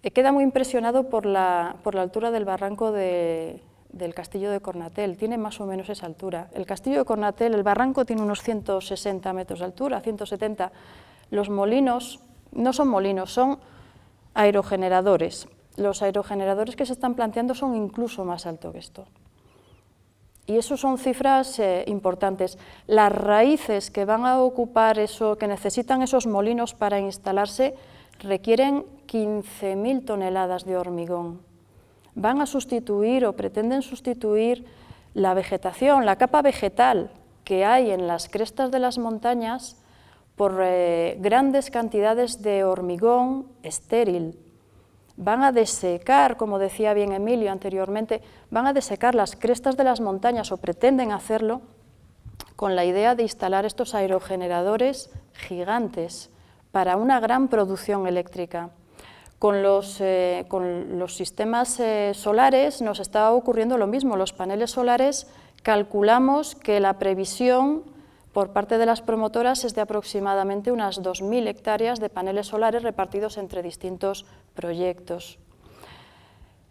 queda muy impresionado por la altura del barranco del Castillo de Cornatel, tiene más o menos esa altura. El Castillo de Cornatel, el barranco tiene unos 160 metros de altura, 170. Los molinos no son molinos, son aerogeneradores. Los aerogeneradores que se están planteando son incluso más altos que esto. Y eso son cifras importantes. Las raíces que van a ocupar eso, que necesitan esos molinos para instalarse, requieren 15.000 toneladas de hormigón. Van a sustituir o pretenden sustituir la vegetación, la capa vegetal que hay en las crestas de las montañas por grandes cantidades de hormigón estéril. Van a desecar, como decía bien Emilio anteriormente, van a desecar las crestas de las montañas, o pretenden hacerlo, con la idea de instalar estos aerogeneradores gigantes para una gran producción eléctrica. Con los sistemas solares nos está ocurriendo lo mismo. Los paneles solares, calculamos que la previsión por parte de las promotoras es de aproximadamente unas 2.000 hectáreas de paneles solares repartidos entre distintos proyectos.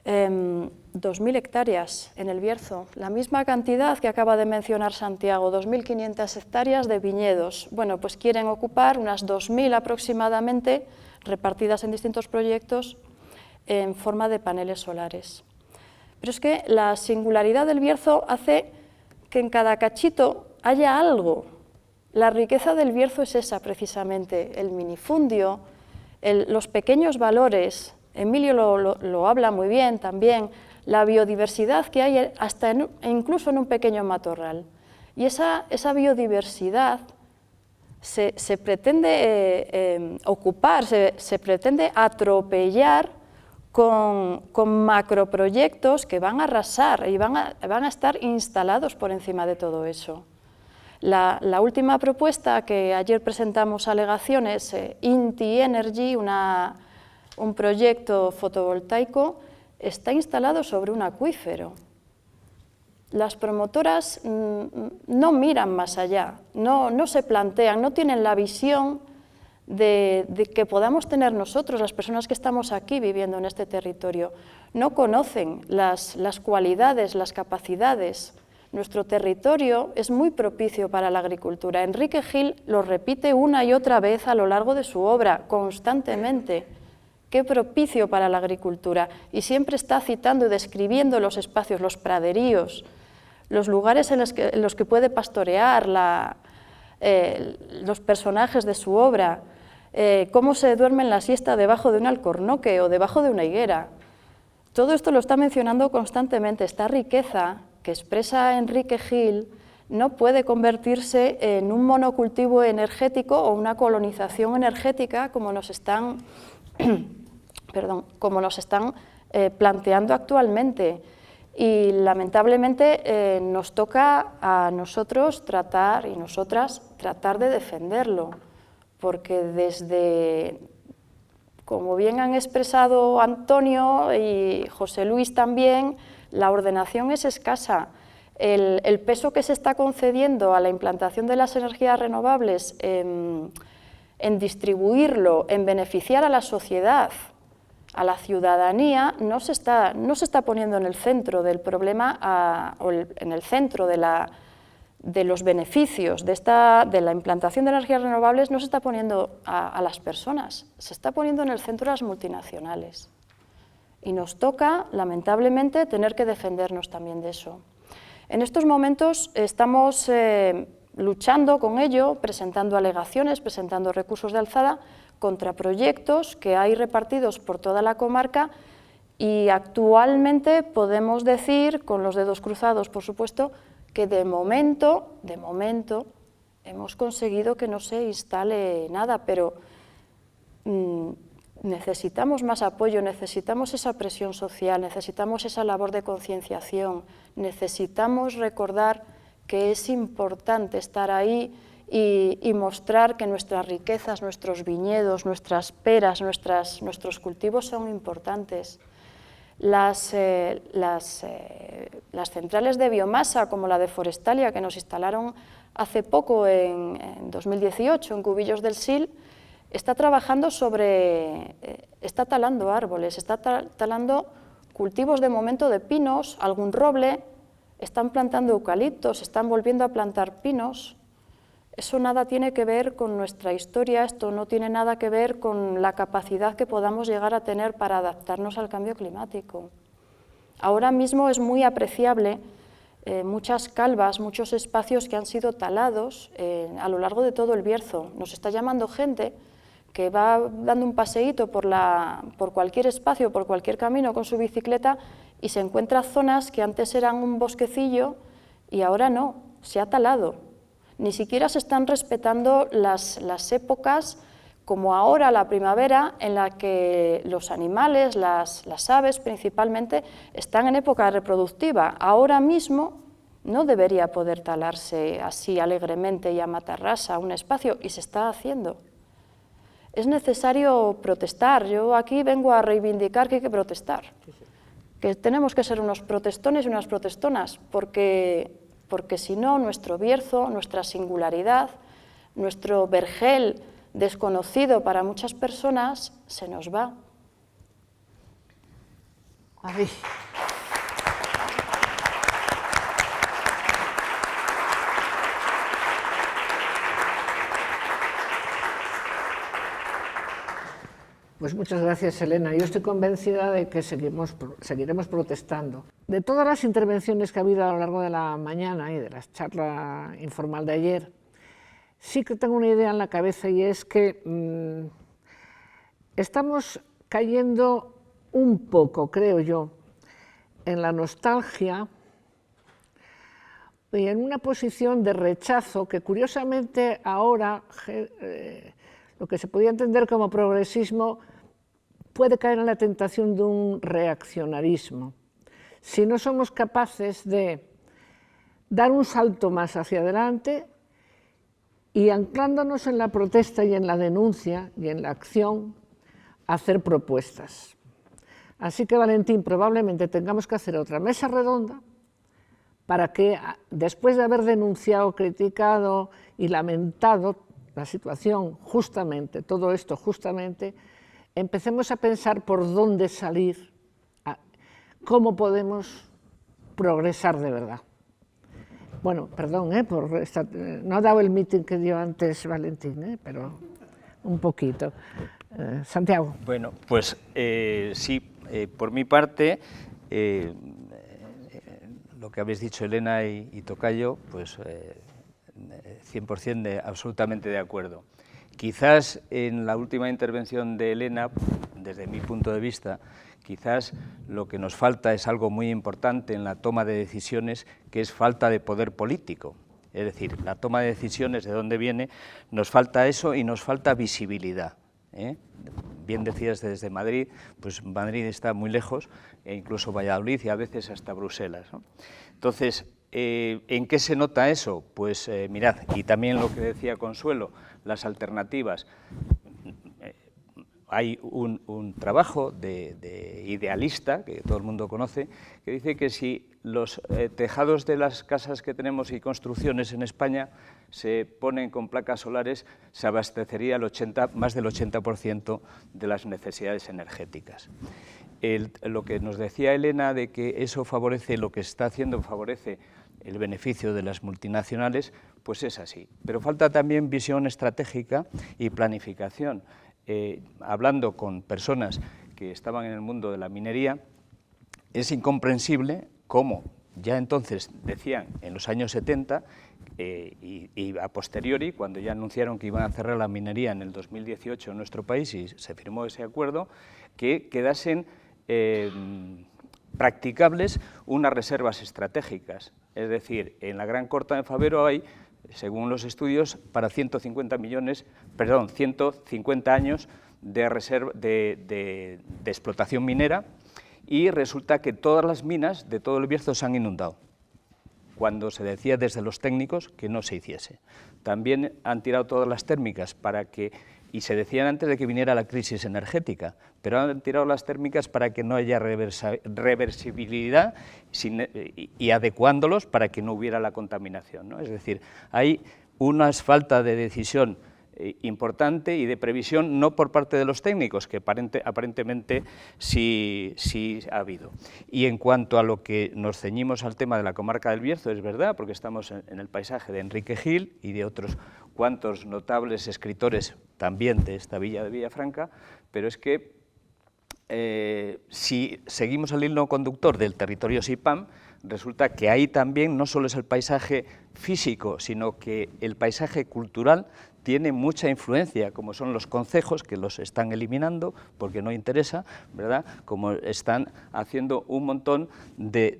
2.000 hectáreas en el Bierzo, la misma cantidad que acaba de mencionar Santiago, 2.500 hectáreas de viñedos. Bueno, pues quieren ocupar unas 2.000 aproximadamente, repartidas en distintos proyectos en forma de paneles solares. Pero es que la singularidad del Bierzo hace que en cada cachito haya algo. La riqueza del Bierzo es esa precisamente, el minifundio, los pequeños valores. Emilio lo habla muy bien también, la biodiversidad que hay hasta incluso en un pequeño matorral. Y esa biodiversidad se pretende ocupar, se pretende atropellar con macroproyectos que van a arrasar y van a estar instalados por encima de todo eso. La última propuesta que ayer presentamos a alegaciones, Inti Energy, un proyecto fotovoltaico, está instalado sobre un acuífero. Las promotoras no miran más allá, no se plantean, no tienen la visión de que podamos tener nosotros, las personas que estamos aquí viviendo en este territorio. No conocen las cualidades, las capacidades. Nuestro territorio es muy propicio para la agricultura. Enrique Gil lo repite una y otra vez a lo largo de su obra, constantemente. Qué propicio para la agricultura. Y siempre está citando y describiendo los espacios, los praderíos, los lugares en los que puede pastorear, los personajes de su obra, cómo se duermen la siesta debajo de un alcornoque o debajo de una higuera. Todo esto lo está mencionando constantemente. Esta riqueza que expresa Enrique Gil no puede convertirse en un monocultivo energético o una colonización energética como nos están, planteando actualmente. Y lamentablemente nos toca a nosotros tratar y nosotras tratar de defenderlo, porque desde, como bien han expresado Antonio y José Luis también, la ordenación es escasa. El peso que se está concediendo a la implantación de las energías renovables en distribuirlo, en beneficiar a la sociedad, a la ciudadanía, no se está poniendo en el centro del problema o en el centro de los beneficios de la implantación de energías renovables, no se está poniendo a las personas, se está poniendo en el centro las multinacionales. Y nos toca, lamentablemente, tener que defendernos también de eso. En estos momentos estamos luchando con ello, presentando alegaciones, presentando recursos de alzada contra proyectos que hay repartidos por toda la comarca y actualmente podemos decir, con los dedos cruzados por supuesto, que de momento hemos conseguido que no se instale nada, pero necesitamos más apoyo, necesitamos esa presión social, necesitamos esa labor de concienciación, necesitamos recordar que es importante estar ahí y mostrar que nuestras riquezas, nuestros viñedos, nuestras peras, nuestros cultivos son importantes. Las centrales de biomasa, como la de Forestalia, que nos instalaron hace poco, en 2018, en Cubillos del Sil, está trabajando está talando árboles, está talando cultivos de momento de pinos, algún roble, están plantando eucaliptos, están volviendo a plantar pinos. Eso nada tiene que ver con nuestra historia, esto no tiene nada que ver con la capacidad que podamos llegar a tener para adaptarnos al cambio climático. Ahora mismo es muy apreciable muchas calvas, muchos espacios que han sido talados a lo largo de todo el Bierzo. Nos está llamando gente que va dando un paseíto por cualquier espacio, por cualquier camino con su bicicleta y se encuentra zonas que antes eran un bosquecillo y ahora no, se ha talado. Ni siquiera se están respetando las épocas, como ahora la primavera, en la que los animales, las aves principalmente, están en época reproductiva. Ahora mismo no debería poder talarse así alegremente y a matarrasa un espacio, y se está haciendo. Es necesario protestar. Yo aquí vengo a reivindicar que hay que protestar, que tenemos que ser unos protestones y unas protestonas, porque si no, nuestro Bierzo, nuestra singularidad, nuestro vergel desconocido para muchas personas, se nos va. Ay. Pues muchas gracias, Elena. Yo estoy convencida de que seguiremos protestando. De todas las intervenciones que ha habido a lo largo de la mañana y de la charla informal de ayer, sí que tengo una idea en la cabeza, y es que estamos cayendo un poco, creo yo, en la nostalgia y en una posición de rechazo que, curiosamente, ahora lo que se podía entender como progresismo puede caer en la tentación de un reaccionarismo. Si no somos capaces de dar un salto más hacia adelante y, anclándonos en la protesta y en la denuncia y en la acción, hacer propuestas. Así que, Valentín, probablemente tengamos que hacer otra mesa redonda para que, después de haber denunciado, criticado y lamentado la situación, justamente, todo esto justamente, empecemos a pensar por dónde salir, cómo podemos progresar de verdad. Bueno, perdón, no ha dado el meeting que dio antes Valentín, pero un poquito. Santiago. Bueno, pues sí, por mi parte, lo que habéis dicho Elena y Tocayo, pues 100% absolutamente de acuerdo. Quizás en la última intervención de Elena, desde mi punto de vista, quizás lo que nos falta es algo muy importante en la toma de decisiones, que es falta de poder político. Es decir, la toma de decisiones, ¿de dónde viene? Nos falta eso y nos falta visibilidad. Bien decías desde Madrid, pues Madrid está muy lejos, e incluso Valladolid y a veces hasta Bruselas, ¿no? Entonces, ¿en qué se nota eso? Pues mirad, y también lo que decía Consuelo, las alternativas. Hay un trabajo de idealista, que todo el mundo conoce, que dice que si los tejados de las casas que tenemos y construcciones en España se ponen con placas solares, se abastecería más del 80% de las necesidades energéticas. Lo que nos decía Elena de que eso favorece, lo que está haciendo favorece el beneficio de las multinacionales, pues es así. Pero falta también visión estratégica y planificación. Hablando con personas que estaban en el mundo de la minería, es incomprensible cómo ya entonces decían en los años 70 y a posteriori, cuando ya anunciaron que iban a cerrar la minería en el 2018 en nuestro país y se firmó ese acuerdo, que quedasen practicables unas reservas estratégicas. Es decir, en la Gran Corta de Fabero hay, según los estudios, para 150 años de explotación minera, y resulta que todas las minas de todo el Bierzo se han inundado, cuando se decía desde los técnicos que no se hiciese. También han tirado todas las térmicas y se decían antes de que viniera la crisis energética, pero han tirado las térmicas para que no haya reversibilidad y adecuándolos para que no hubiera la contaminación, ¿no? Es decir, hay una falta de decisión importante y de previsión, no por parte de los técnicos, que aparentemente sí ha habido. Y en cuanto a lo que nos ceñimos al tema de la comarca del Bierzo, es verdad, porque estamos en el paisaje de Enrique Gil y de otros cuantos notables escritores también de esta villa de Villafranca, pero es que si seguimos el hilo conductor del territorio SIPAM, resulta que ahí también no solo es el paisaje físico, sino que el paisaje cultural tiene mucha influencia, como son los concejos, que los están eliminando porque no interesa, ¿verdad? Como están haciendo un montón de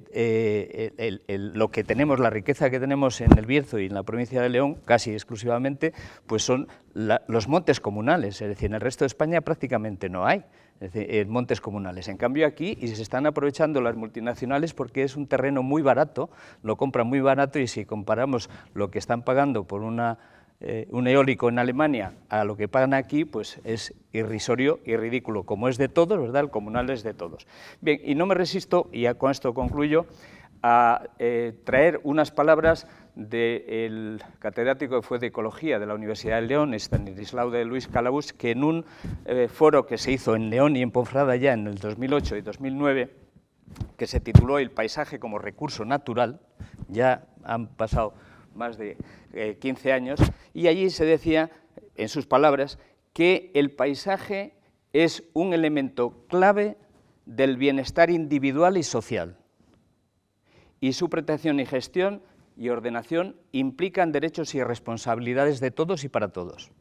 lo que tenemos, la riqueza que tenemos en el Bierzo y en la provincia de León, casi exclusivamente, pues son los montes comunales, es decir, en el resto de España prácticamente no hay. Es decir, montes comunales. En cambio aquí, y se están aprovechando las multinacionales porque es un terreno muy barato, lo compran muy barato, y si comparamos lo que están pagando por un eólico en Alemania a lo que pagan aquí, pues es irrisorio y ridículo, como es de todos, ¿verdad? El comunal es de todos. Bien, y no me resisto, y ya con esto concluyo, a traer unas palabras del catedrático que fue de Ecología de la Universidad de León, Estanislao de Luis Calabús, que en un foro que se hizo en León y en Ponferrada ya en el 2008 y 2009, que se tituló El paisaje como recurso natural, ya han pasado más de 15 años, y allí se decía, en sus palabras, que el paisaje es un elemento clave del bienestar individual y social, y su protección y gestión y ordenación implican derechos y responsabilidades de todos y para todos.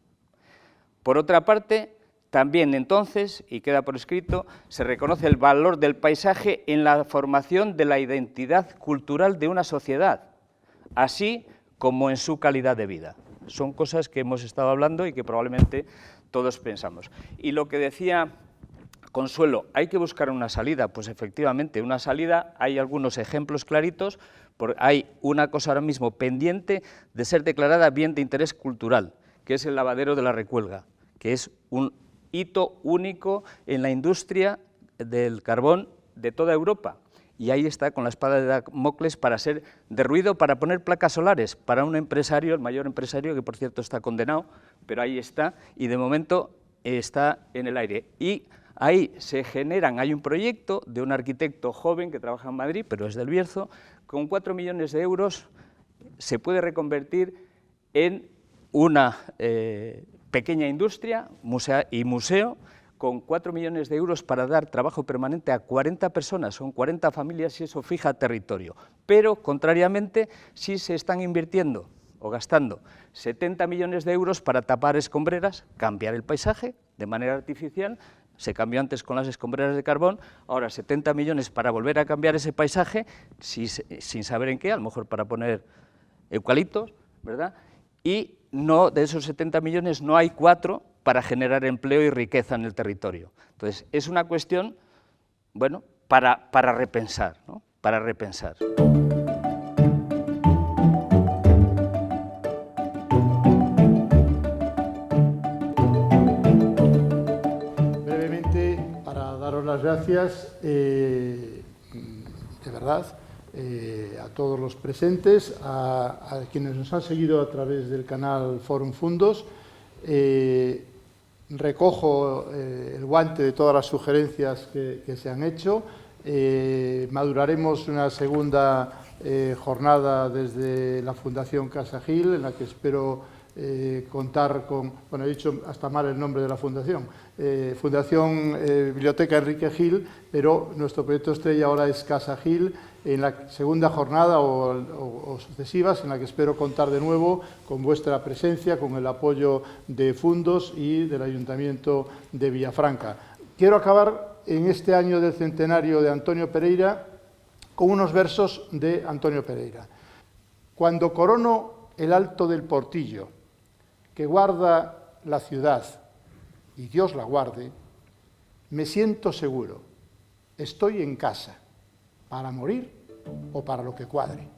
Por otra parte, también entonces, y queda por escrito, se reconoce el valor del paisaje en la formación de la identidad cultural de una sociedad, así como en su calidad de vida. Son cosas que hemos estado hablando y que probablemente todos pensamos. Y lo que decía Consuelo, ¿hay que buscar una salida? Pues efectivamente, una salida, hay algunos ejemplos claritos, hay una cosa ahora mismo pendiente de ser declarada bien de interés cultural, que es el lavadero de la Recuelga, que es un hito único en la industria del carbón de toda Europa. Y ahí está con la espada de Damocles para ser derruido, para poner placas solares para un empresario, el mayor empresario, que por cierto está condenado, pero ahí está, y de momento está en el aire. Y ahí se generan, hay un proyecto de un arquitecto joven que trabaja en Madrid, pero es del Bierzo, con 4 millones de euros se puede reconvertir en una pequeña industria y museo con 4 millones de euros para dar trabajo permanente a 40 personas, son 40 familias y eso fija territorio. Pero, contrariamente, sí se están invirtiendo o gastando 70 millones de euros para tapar escombreras, cambiar el paisaje de manera artificial. Se cambió antes con las escombreras de carbón, ahora 70 millones para volver a cambiar ese paisaje, sin saber en qué, a lo mejor para poner eucaliptos, ¿verdad? Y no, de esos 70 millones no hay 4 para generar empleo y riqueza en el territorio. Entonces, es una cuestión, bueno, para repensar, ¿no? Para repensar. Brevemente, para daros las gracias, de verdad, a todos los presentes, a quienes nos han seguido a través del canal Fórum Fundos. Recojo el guante de todas las sugerencias que se han hecho. Maduraremos una segunda jornada desde la Fundación Casa Gil, en la que espero contar con, bueno, he dicho hasta mal el nombre de la fundación, Fundación Biblioteca Enrique Gil, pero nuestro proyecto estrella ahora es Casa Gil, en la segunda jornada o sucesivas, en la que espero contar de nuevo con vuestra presencia, con el apoyo de Fundos y del Ayuntamiento de Villafranca. Quiero acabar en este año del centenario de Antonio Pereira con unos versos de Antonio Pereira. Cuando corono el alto del Portillo, que guarda la ciudad, y Dios la guarde, me siento seguro, estoy en casa, para morir o para lo que cuadre.